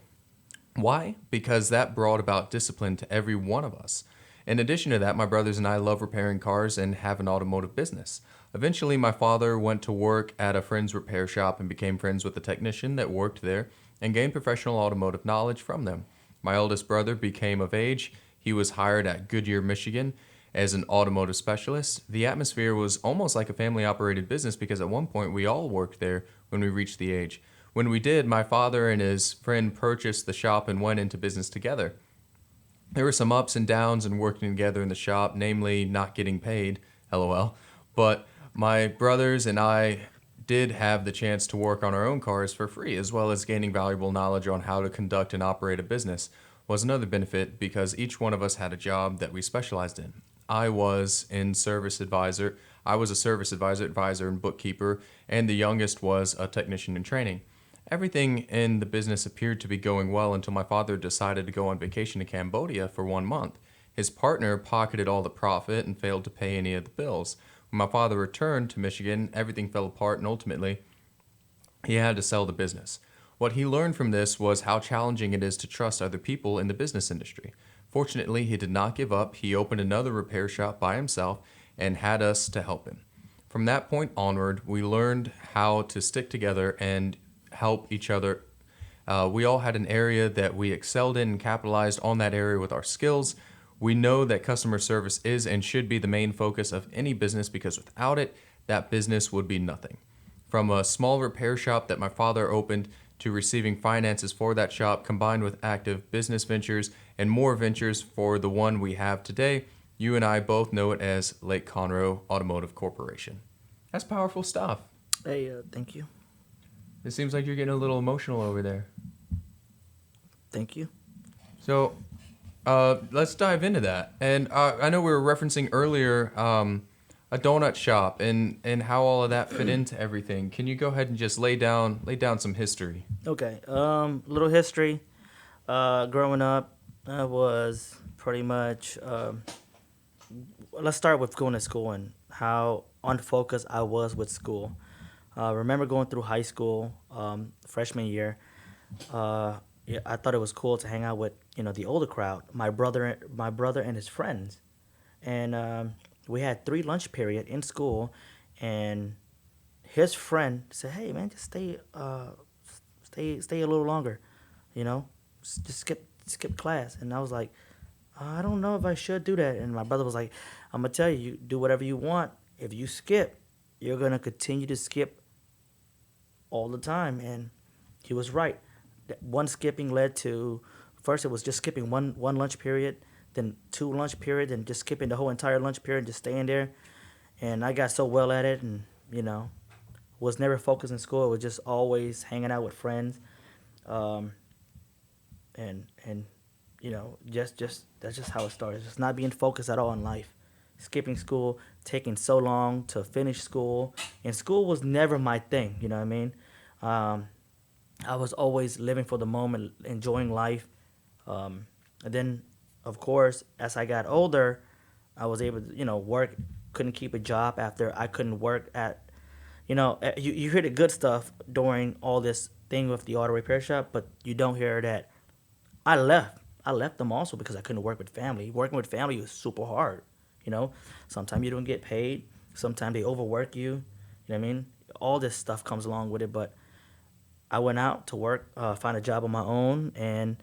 Why? Because that brought about discipline to every one of us. In addition to that, my brothers and I love repairing cars and have an automotive business. Eventually, my father went to work at a friend's repair shop and became friends with the technician that worked there and gained professional automotive knowledge from them. My oldest brother became of age. He was hired at Goodyear, Michigan as an automotive specialist. The atmosphere was almost like a family-operated business because at one point we all worked there when we reached the age. When we did, my father and his friend purchased the shop and went into business together. There were some ups and downs in working together in the shop, namely not getting paid, LOL. But my brothers and I did have the chance to work on our own cars for free, as well as gaining valuable knowledge on how to conduct and operate a business was another benefit because each one of us had a job that we specialized in. I was a service advisor, advisor and bookkeeper, and the youngest was a technician in training. Everything in the business appeared to be going well until my father decided to go on vacation to Cambodia for 1 month. His partner pocketed all the profit and failed to pay any of the bills. When my father returned to Michigan, everything fell apart and ultimately he had to sell the business. What he learned from this was how challenging it is to trust other people in the business industry. Fortunately, he did not give up. He opened another repair shop by himself and had us to help him. From that point onward, we learned how to stick together and help each other. We all had an area that we excelled in and capitalized on that area with our skills. We know that customer service is and should be the main focus of any business because without it, that business would be nothing. From a small repair shop that my father opened to receiving finances for that shop combined with active business ventures and more ventures for the one we have today, you and I both know it as Lake Conroe Automotive Corporation. That's powerful stuff. Hey, thank you. It seems like you're getting a little emotional over there. Thank you. So let's dive into that. And I know we were referencing earlier a donut shop and how all of that fit into everything. Can you go ahead and just lay down some history? Okay. Little history. Growing up, I was pretty much. Let's start with going to school and how unfocused I was with school. Remember going through high school, freshman year. Yeah, I thought it was cool to hang out with the older crowd, my brother and his friends, and we had 3 lunch period in school, and his friend said, "Hey man, just stay a little longer, just skip class." And I was like, "I don't know if I should do that." And my brother was like, "I'm gonna tell you, you do whatever you want. If you skip, you're gonna continue to skip all the time." And he was right. One skipping led to, first it was just skipping one lunch period, then 2 lunch periods, and just skipping the whole entire lunch period, just staying there. And I got so well at it, and was never focused in school. It was just always hanging out with friends, and just that's just how it started. Just not being focused at all in life, skipping school, taking so long to finish school, and school was never my thing. You know what I mean? I was always living for the moment, enjoying life. And then, of course, as I got older, I was able to, work. Couldn't keep a job after I couldn't work at, you hear the good stuff during all this thing with the auto repair shop, but you don't hear that I left them also because I couldn't work with family. Working with family was super hard, Sometimes you don't get paid. Sometimes they overwork you. You know what I mean? All this stuff comes along with it, but I went out to work, find a job on my own, and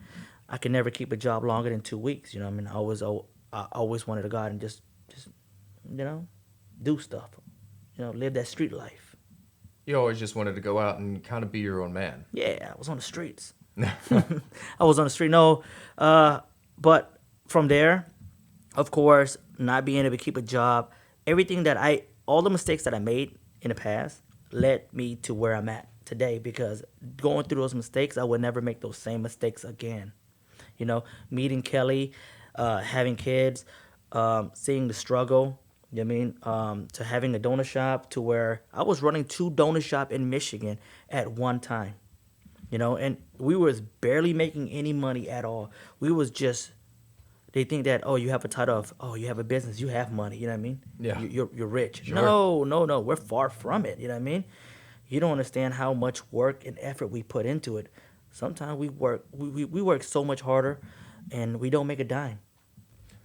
I could never keep a job longer than 2 weeks. I always wanted to go out and just do stuff. Live that street life. You always just wanted to go out and kind of be your own man. Yeah, I was on the streets. I was on the street. No, but from there, of course, not being able to keep a job, everything that I all the mistakes that I made in the past led me to where I'm at today, because going through those mistakes, I would never make those same mistakes again. You know, meeting Kelly, having kids, seeing the struggle, you know what I mean, to having a donut shop, to where I was running 2 donut shop in Michigan at one time, you know, and we was barely making any money at all. We was just, they think that, oh, you have a title of, oh, you have a business, you have money, you know what I mean? Yeah. You're rich. Sure. No, we're far from it, you know what I mean? You don't understand how much work and effort we put into it. Sometimes we work so much harder, and we don't make a dime.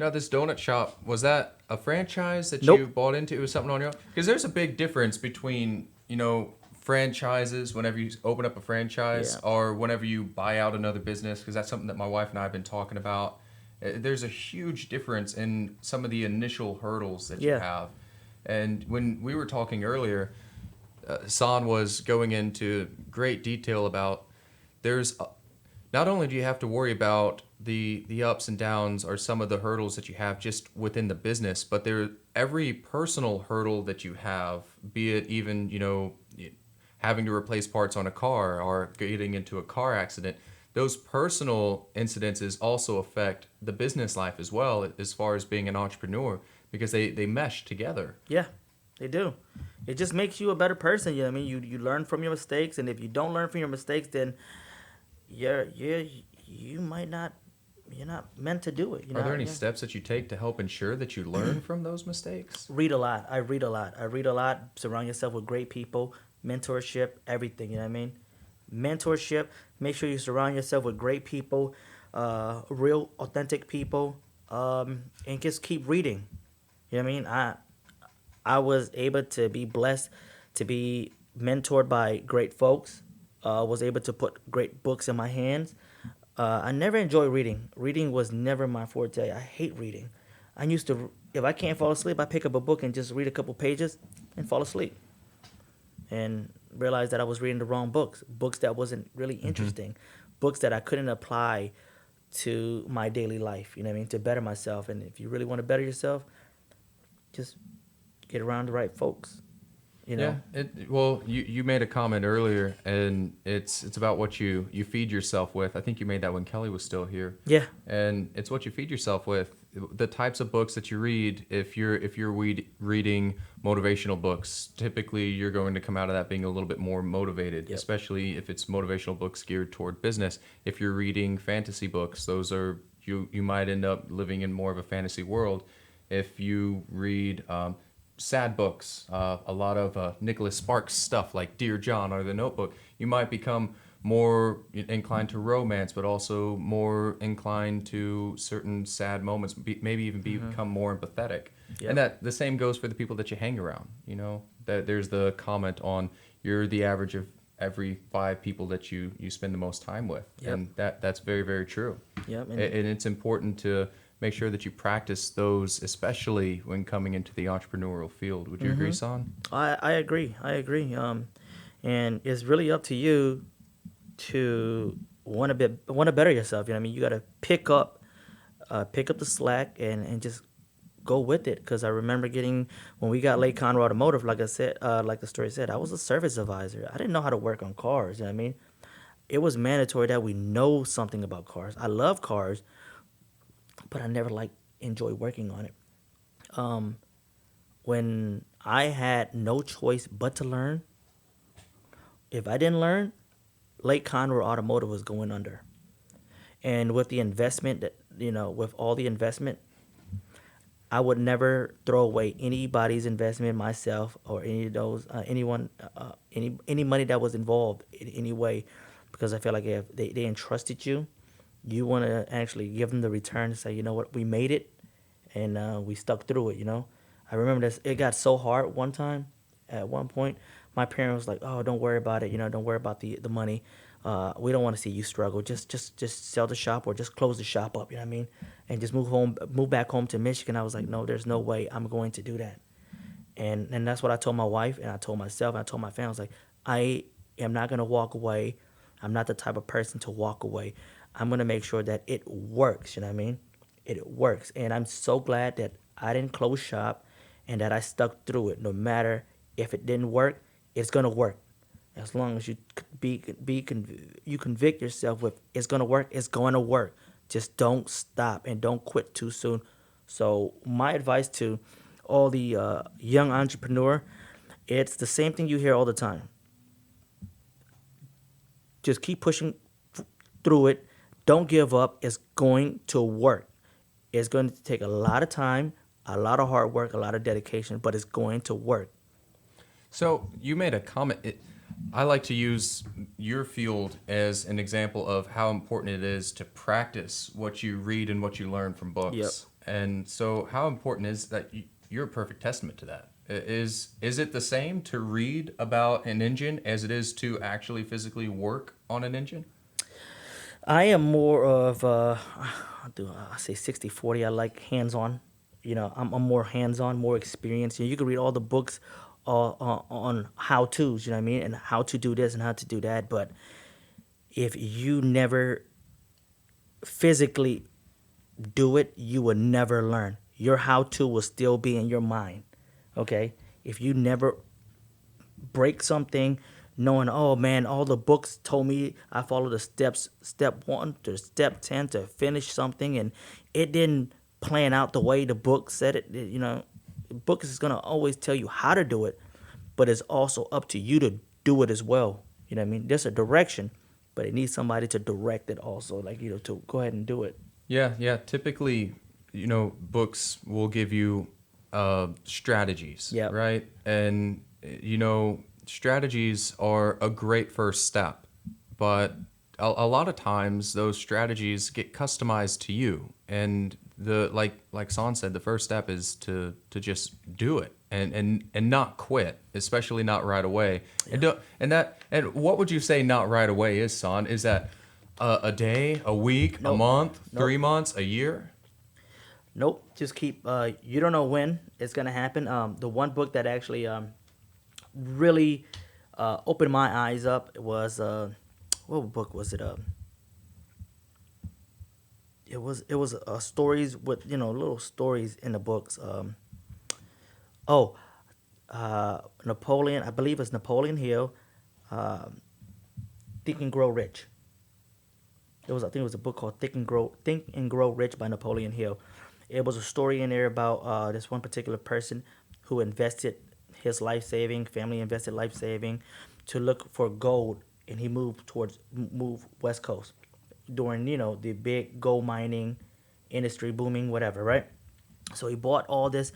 Now, this donut shop, was that a franchise that Nope. you bought into? It was something on your own? Because there's a big difference between, you know, franchises, whenever you open up a franchise, Yeah. or whenever you buy out another business, because that's something that my wife and I have been talking about. There's a huge difference in some of the initial hurdles that you Yeah. have. And when we were talking earlier, San was going into great detail about there's not only do you have to worry about the ups and downs or some of the hurdles that you have just within the business, but there every personal hurdle that you have, be it even, you know, having to replace parts on a car or getting into a car accident, those personal incidences also affect the business life as well, as far as being an entrepreneur, because they mesh together. Yeah, they do. It just makes you a better person. You know what I mean? You learn from your mistakes, and if you don't learn from your mistakes, then you might not, you're not meant to do it. You Are know? there any Yeah. steps that you take to help ensure that you learn from those mistakes? Read a lot. I read a lot. Surround yourself with great people, mentorship, everything. You know what I mean? Mentorship. Make sure you surround yourself with great people, real, authentic people, and just keep reading. You know what I mean? I was able to be blessed to be mentored by great folks. Was able to put great books in my hands. I never enjoyed reading. Reading was never my forte. I hate reading. I used to, if I can't fall asleep, I pick up a book and just read a couple pages and fall asleep. And realized that I was reading the wrong books that wasn't really interesting, books that I couldn't apply to my daily life, you know what I mean, to better myself. And if you really want to better yourself, just get around the right folks, you know. Yeah. Well, you made a comment earlier, and it's about what you feed yourself with. I think you made that when Kelly was still here. Yeah. And it's what you feed yourself with. The types of books that you read. If you're reading motivational books, typically you're going to come out of that being a little bit more motivated, Yep. especially if it's motivational books geared toward business. If you're reading fantasy books, those are you might end up living in more of a fantasy world. If you read sad books, a lot of Nicholas Sparks stuff like Dear John or The Notebook, you might become more inclined to romance, but also more inclined to certain sad moments, maybe even become more empathetic. Yep. And that the same goes for the people that you hang around. You know, that there's the comment on you're the average of every 5 people that you spend the most time with. Yep. And that's very, very true. Yep. And it's important to make sure that you practice those, especially when coming into the entrepreneurial field. Would you agree, San? I agree. And it's really up to you to want to better yourself. You know what I mean? You got to pick up the slack and just go with it. Because I remember when we got Lake Conroe Automotive, like I said, like the story said, I was a service advisor. I didn't know how to work on cars. You know what I mean? It was mandatory that we know something about cars. I love cars, but I never enjoy working on it. When I had no choice but to learn, if I didn't learn, Lake Conroe Automotive was going under. And with the investment with all the investment, I would never throw away anybody's investment, myself or any of those anyone any money that was involved in any way, because I feel like if they entrusted you, you want to actually give them the return and say, you know what, we made it, and we stuck through it. You know, I remember this. It got so hard one time. At one point, my parents was like, "Oh, don't worry about it. You know, don't worry about the money. We don't want to see you struggle. Just sell the shop or just close the shop up. You know what I mean? And just move back home to Michigan." I was like, "No, there's no way I'm going to do that." And that's what I told my wife, and I told myself, and I told my family. I was like, I am not gonna walk away. I'm not the type of person to walk away. I'm gonna make sure that it works. You know what I mean? It works, and I'm so glad that I didn't close shop, and that I stuck through it. No matter if it didn't work, it's gonna work. As long as you you convict yourself with it's gonna work, it's gonna work. Just don't stop and don't quit too soon. So my advice to all the young entrepreneur, it's the same thing you hear all the time. Just keep pushing through it. Don't give up. It's going to work. It's going to take a lot of time, a lot of hard work, a lot of dedication, but it's going to work. So you made a comment. I like to use your field as an example of how important it is to practice what you read and what you learn from books. Yep. And so how important is that? You're a perfect testament to that. Is it the same to read about an engine as it is to actually physically work on an engine? I am more of, I say 60-40. I like hands-on. I'm more hands-on, more experienced. You can read all the books on how-tos, you know what I mean, and how to do this and how to do that. But if you never physically do it, you will never learn. Your how-to will still be in your mind, okay? If you never break something, knowing, oh man, all the books told me I followed the steps, step 1 to step 10 to finish something, and it didn't plan out the way the book said it. The book is gonna always tell you how to do it, but it's also up to you to do it as well. You know what I mean? There's a direction, but it needs somebody to direct it also, to go ahead and do it. Yeah. Typically, books will give you strategies, Yep. right? And, strategies are a great first step, but a lot of times those strategies get customized to you. And like San said, the first step is to just do it and not quit, especially not right away. Yeah. And what would you say not right away is, San? Is that a day, a week, Nope. a month, Nope. 3 months, a year? Nope. Just keep. You don't know when it's gonna happen. The one book that actually really opened my eyes up was what book was it? It was stories with little stories in the books. Napoleon. I believe it's Napoleon Hill. Think and Grow Rich. I think it was a book called Think and Grow Rich by Napoleon Hill. It was a story in there about this one particular person who invested his family invested life saving to look for gold, and he moved West Coast during the big gold mining industry booming, whatever, right? So he bought all this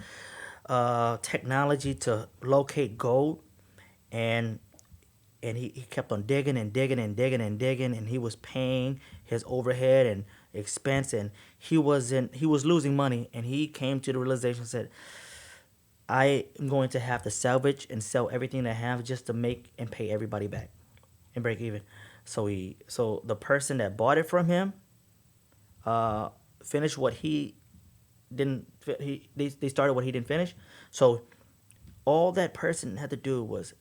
technology to locate gold, and he kept on digging and digging and digging and digging, and he was paying his overhead and expense, and he was losing money, and he came to the realization, said, I am going to have to salvage and sell everything I have just to make and pay everybody back and break even. So the person that bought it from him finished what he didn't. They started what he didn't finish. So all that person had to do was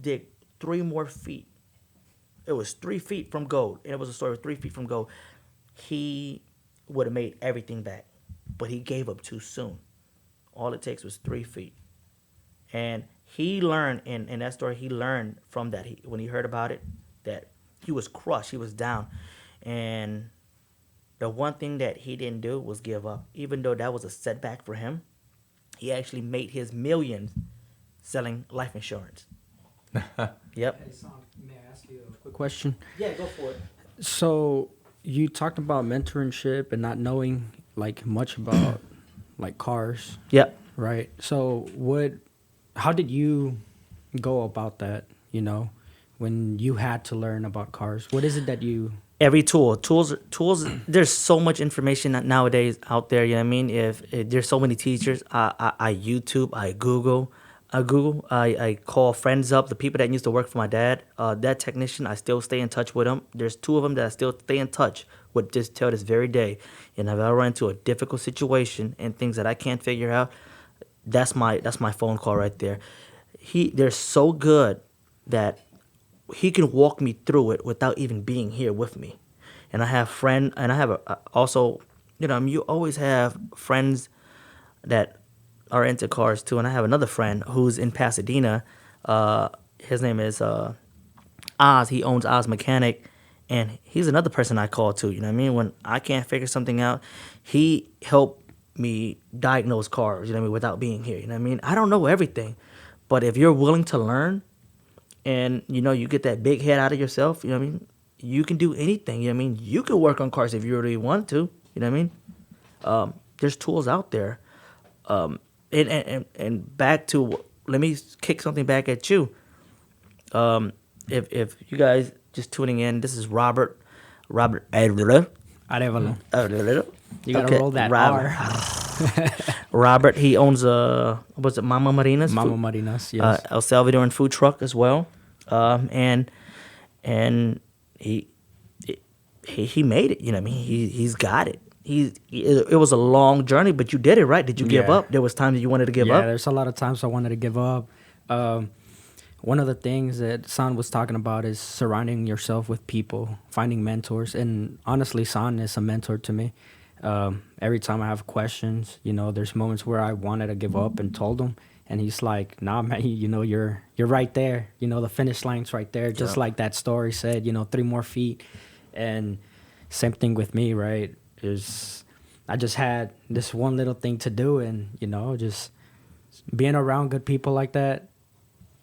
dig 3 more feet. It was 3 feet from gold. And it was a story of 3 feet from gold. He would have made everything back, but he gave up too soon. All it takes was 3 feet. And he learned, in that story, he learned from that. When he heard about it, that he was crushed, he was down. And the one thing that he didn't do was give up. Even though that was a setback for him, he actually made his millions selling life insurance. Yep. Hey, Son, may I ask you a quick question? Yeah, go for it. So you talked about mentorship and not knowing much about cars, Yep. right? So how did you go about that, when you had to learn about cars? What is it that you... Every tools, there's so much information nowadays out there, you know what I mean? If there's so many teachers, I YouTube, I Google, I call friends up, the people that used to work for my dad, that technician, I still stay in touch with them. There's 2 of them that I still stay in touch with just till this very day. And if I run into a difficult situation and things that I can't figure out, that's my phone call right there. They're so good that he can walk me through it without even being here with me. And I have also, you always have friends that are into cars too, and I have another friend who's in Pasadena. His name is Oz. He owns Oz Mechanic, and he's another person I call too. You know what I mean? When I can't figure something out, he helped me diagnose cars. You know what I mean? Without being here. You know what I mean? I don't know everything, but if you're willing to learn, and you get that big head out of yourself. You know what I mean? You can do anything. You know what I mean? You can work on cars if you really want to. You know what I mean? There's tools out there. And back to, let me kick something back at you. If you guys just tuning in, this is Robert. Arevalo. You gotta roll that Robert. R. Robert, he owns was it Mama Marina's? Mama Marinas, yes. El Salvadoran food truck as well. And he made it. You know what I mean? He's got it. It was a long journey, but you did it, right? Did you give up? There was times that you wanted to give up? Yeah, there's a lot of times I wanted to give up. One of the things that San was talking about is surrounding yourself with people, finding mentors. And honestly, San is a mentor to me. Every time I have questions, there's moments where I wanted to give up and told him. And he's like, nah, man, you're right there. The finish line's right there. Just like that story said, 3 more feet. And same thing with me, right? I just had this one little thing to do, and just being around good people like that,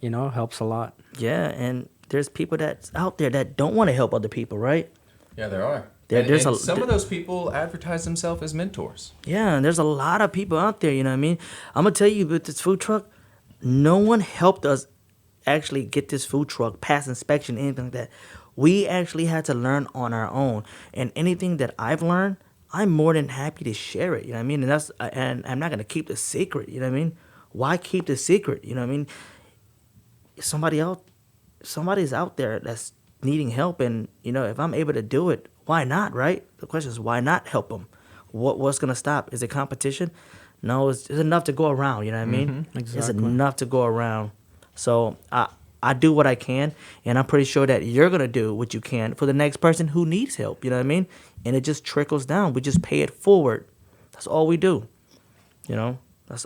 helps a lot. Yeah, and there's people that's out there that don't want to help other people, right? Yeah, there are. There's some of those people advertise themselves as mentors. Yeah, and there's a lot of people out there. You know what I mean? I'm gonna tell you, with this food truck, no one helped us actually get this food truck past inspection, anything like that. We actually had to learn on our own, and anything that I've learned, I'm more than happy to share it. You know what I mean? And I'm not gonna keep the secret. You know what I mean? Why keep the secret? You know what I mean? Somebody's out there that's needing help, and if I'm able to do it, why not? Right? The question is, why not help them? What's gonna stop? Is it competition? No, it's enough to go around. You know what I mean? Exactly. It's enough to go around. So I do what I can, and I'm pretty sure that you're gonna do what you can for the next person who needs help. You know what I mean? And it just trickles down. We just pay it forward. That's all we do. That's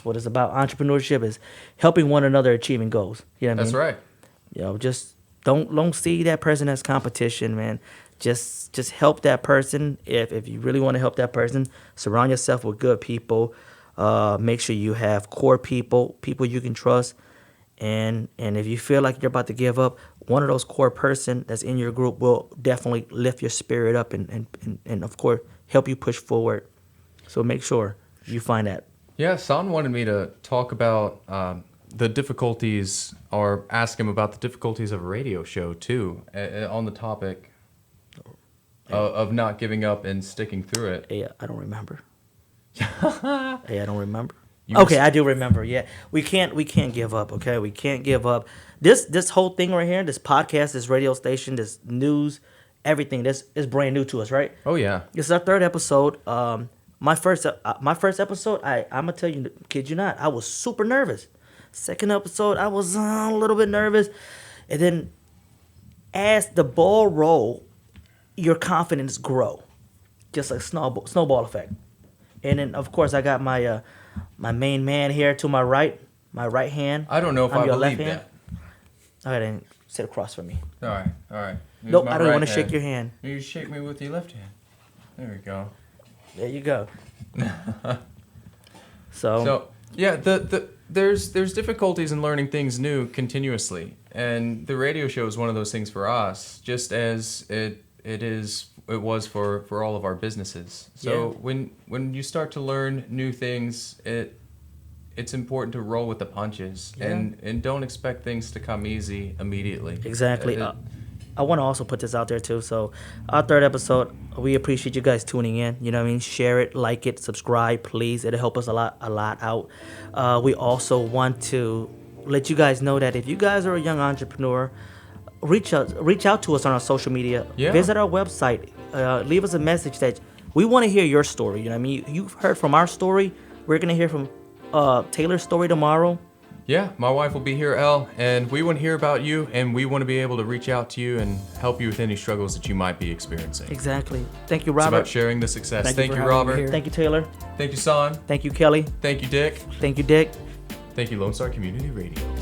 what it's about. Entrepreneurship is helping one another achieving goals. You know what I mean? That's right. Just don't see that person as competition, man. Just help that person. If you really want to help that person, surround yourself with good people. Make sure you have core people you can trust. And if you feel like you're about to give up, one of those core person that's in your group will definitely lift your spirit up and of course help you push forward. So make sure you find that. Yeah, San wanted me to talk about the difficulties, or ask him about the difficulties of a radio show too, on the topic of not giving up and sticking through it. Yeah, I don't remember. I don't remember. Okay, I do remember. Yeah, we can't give up. Okay, we can't give up. This whole thing right here, this podcast, this radio station, this news, everything. This is brand new to us, right? Oh yeah. This is our 3rd episode. My first episode, I'm gonna tell you, kid you not, I was super nervous. 2nd episode, I was a little bit nervous, and then as the ball roll, your confidence grow, just like snowball effect. And then of course I got my my main man here to my right hand. I don't know if I believe that. Okay, then sit across from me. All right. Here's Nope, my I don't right want to hand. shake your hand. You shake me with your left hand. There we go. There you go. So yeah, there's difficulties in learning things new continuously, and the radio show is one of those things for us, just as it was for all of our businesses. So when you start to learn new things, it's important to roll with the punches and don't expect things to come easy immediately. Exactly. I want to also put this out there too. So our 3rd episode, we appreciate you guys tuning in. You know what I mean? Share it, like it, subscribe, please. It'll help us a lot out. We also want to let you guys know that if you guys are a young entrepreneur, reach out to us on our social media. Yeah. Visit our website. Leave us a message that we want to hear your story. You know what I mean? You've heard from our story. We're gonna hear from Taylor's story tomorrow. Yeah, my wife will be here, Elle, and we want to hear about you, and we want to be able to reach out to you and help you with any struggles that you might be experiencing. Exactly. Thank you, It's Robert. about sharing the success. Thank for you, having me Robert. here. Thank you, Taylor. Thank you, San. Thank you, Kelly. Thank you, Dick. Thank you, Dick. Thank you, Lone Star Community Radio.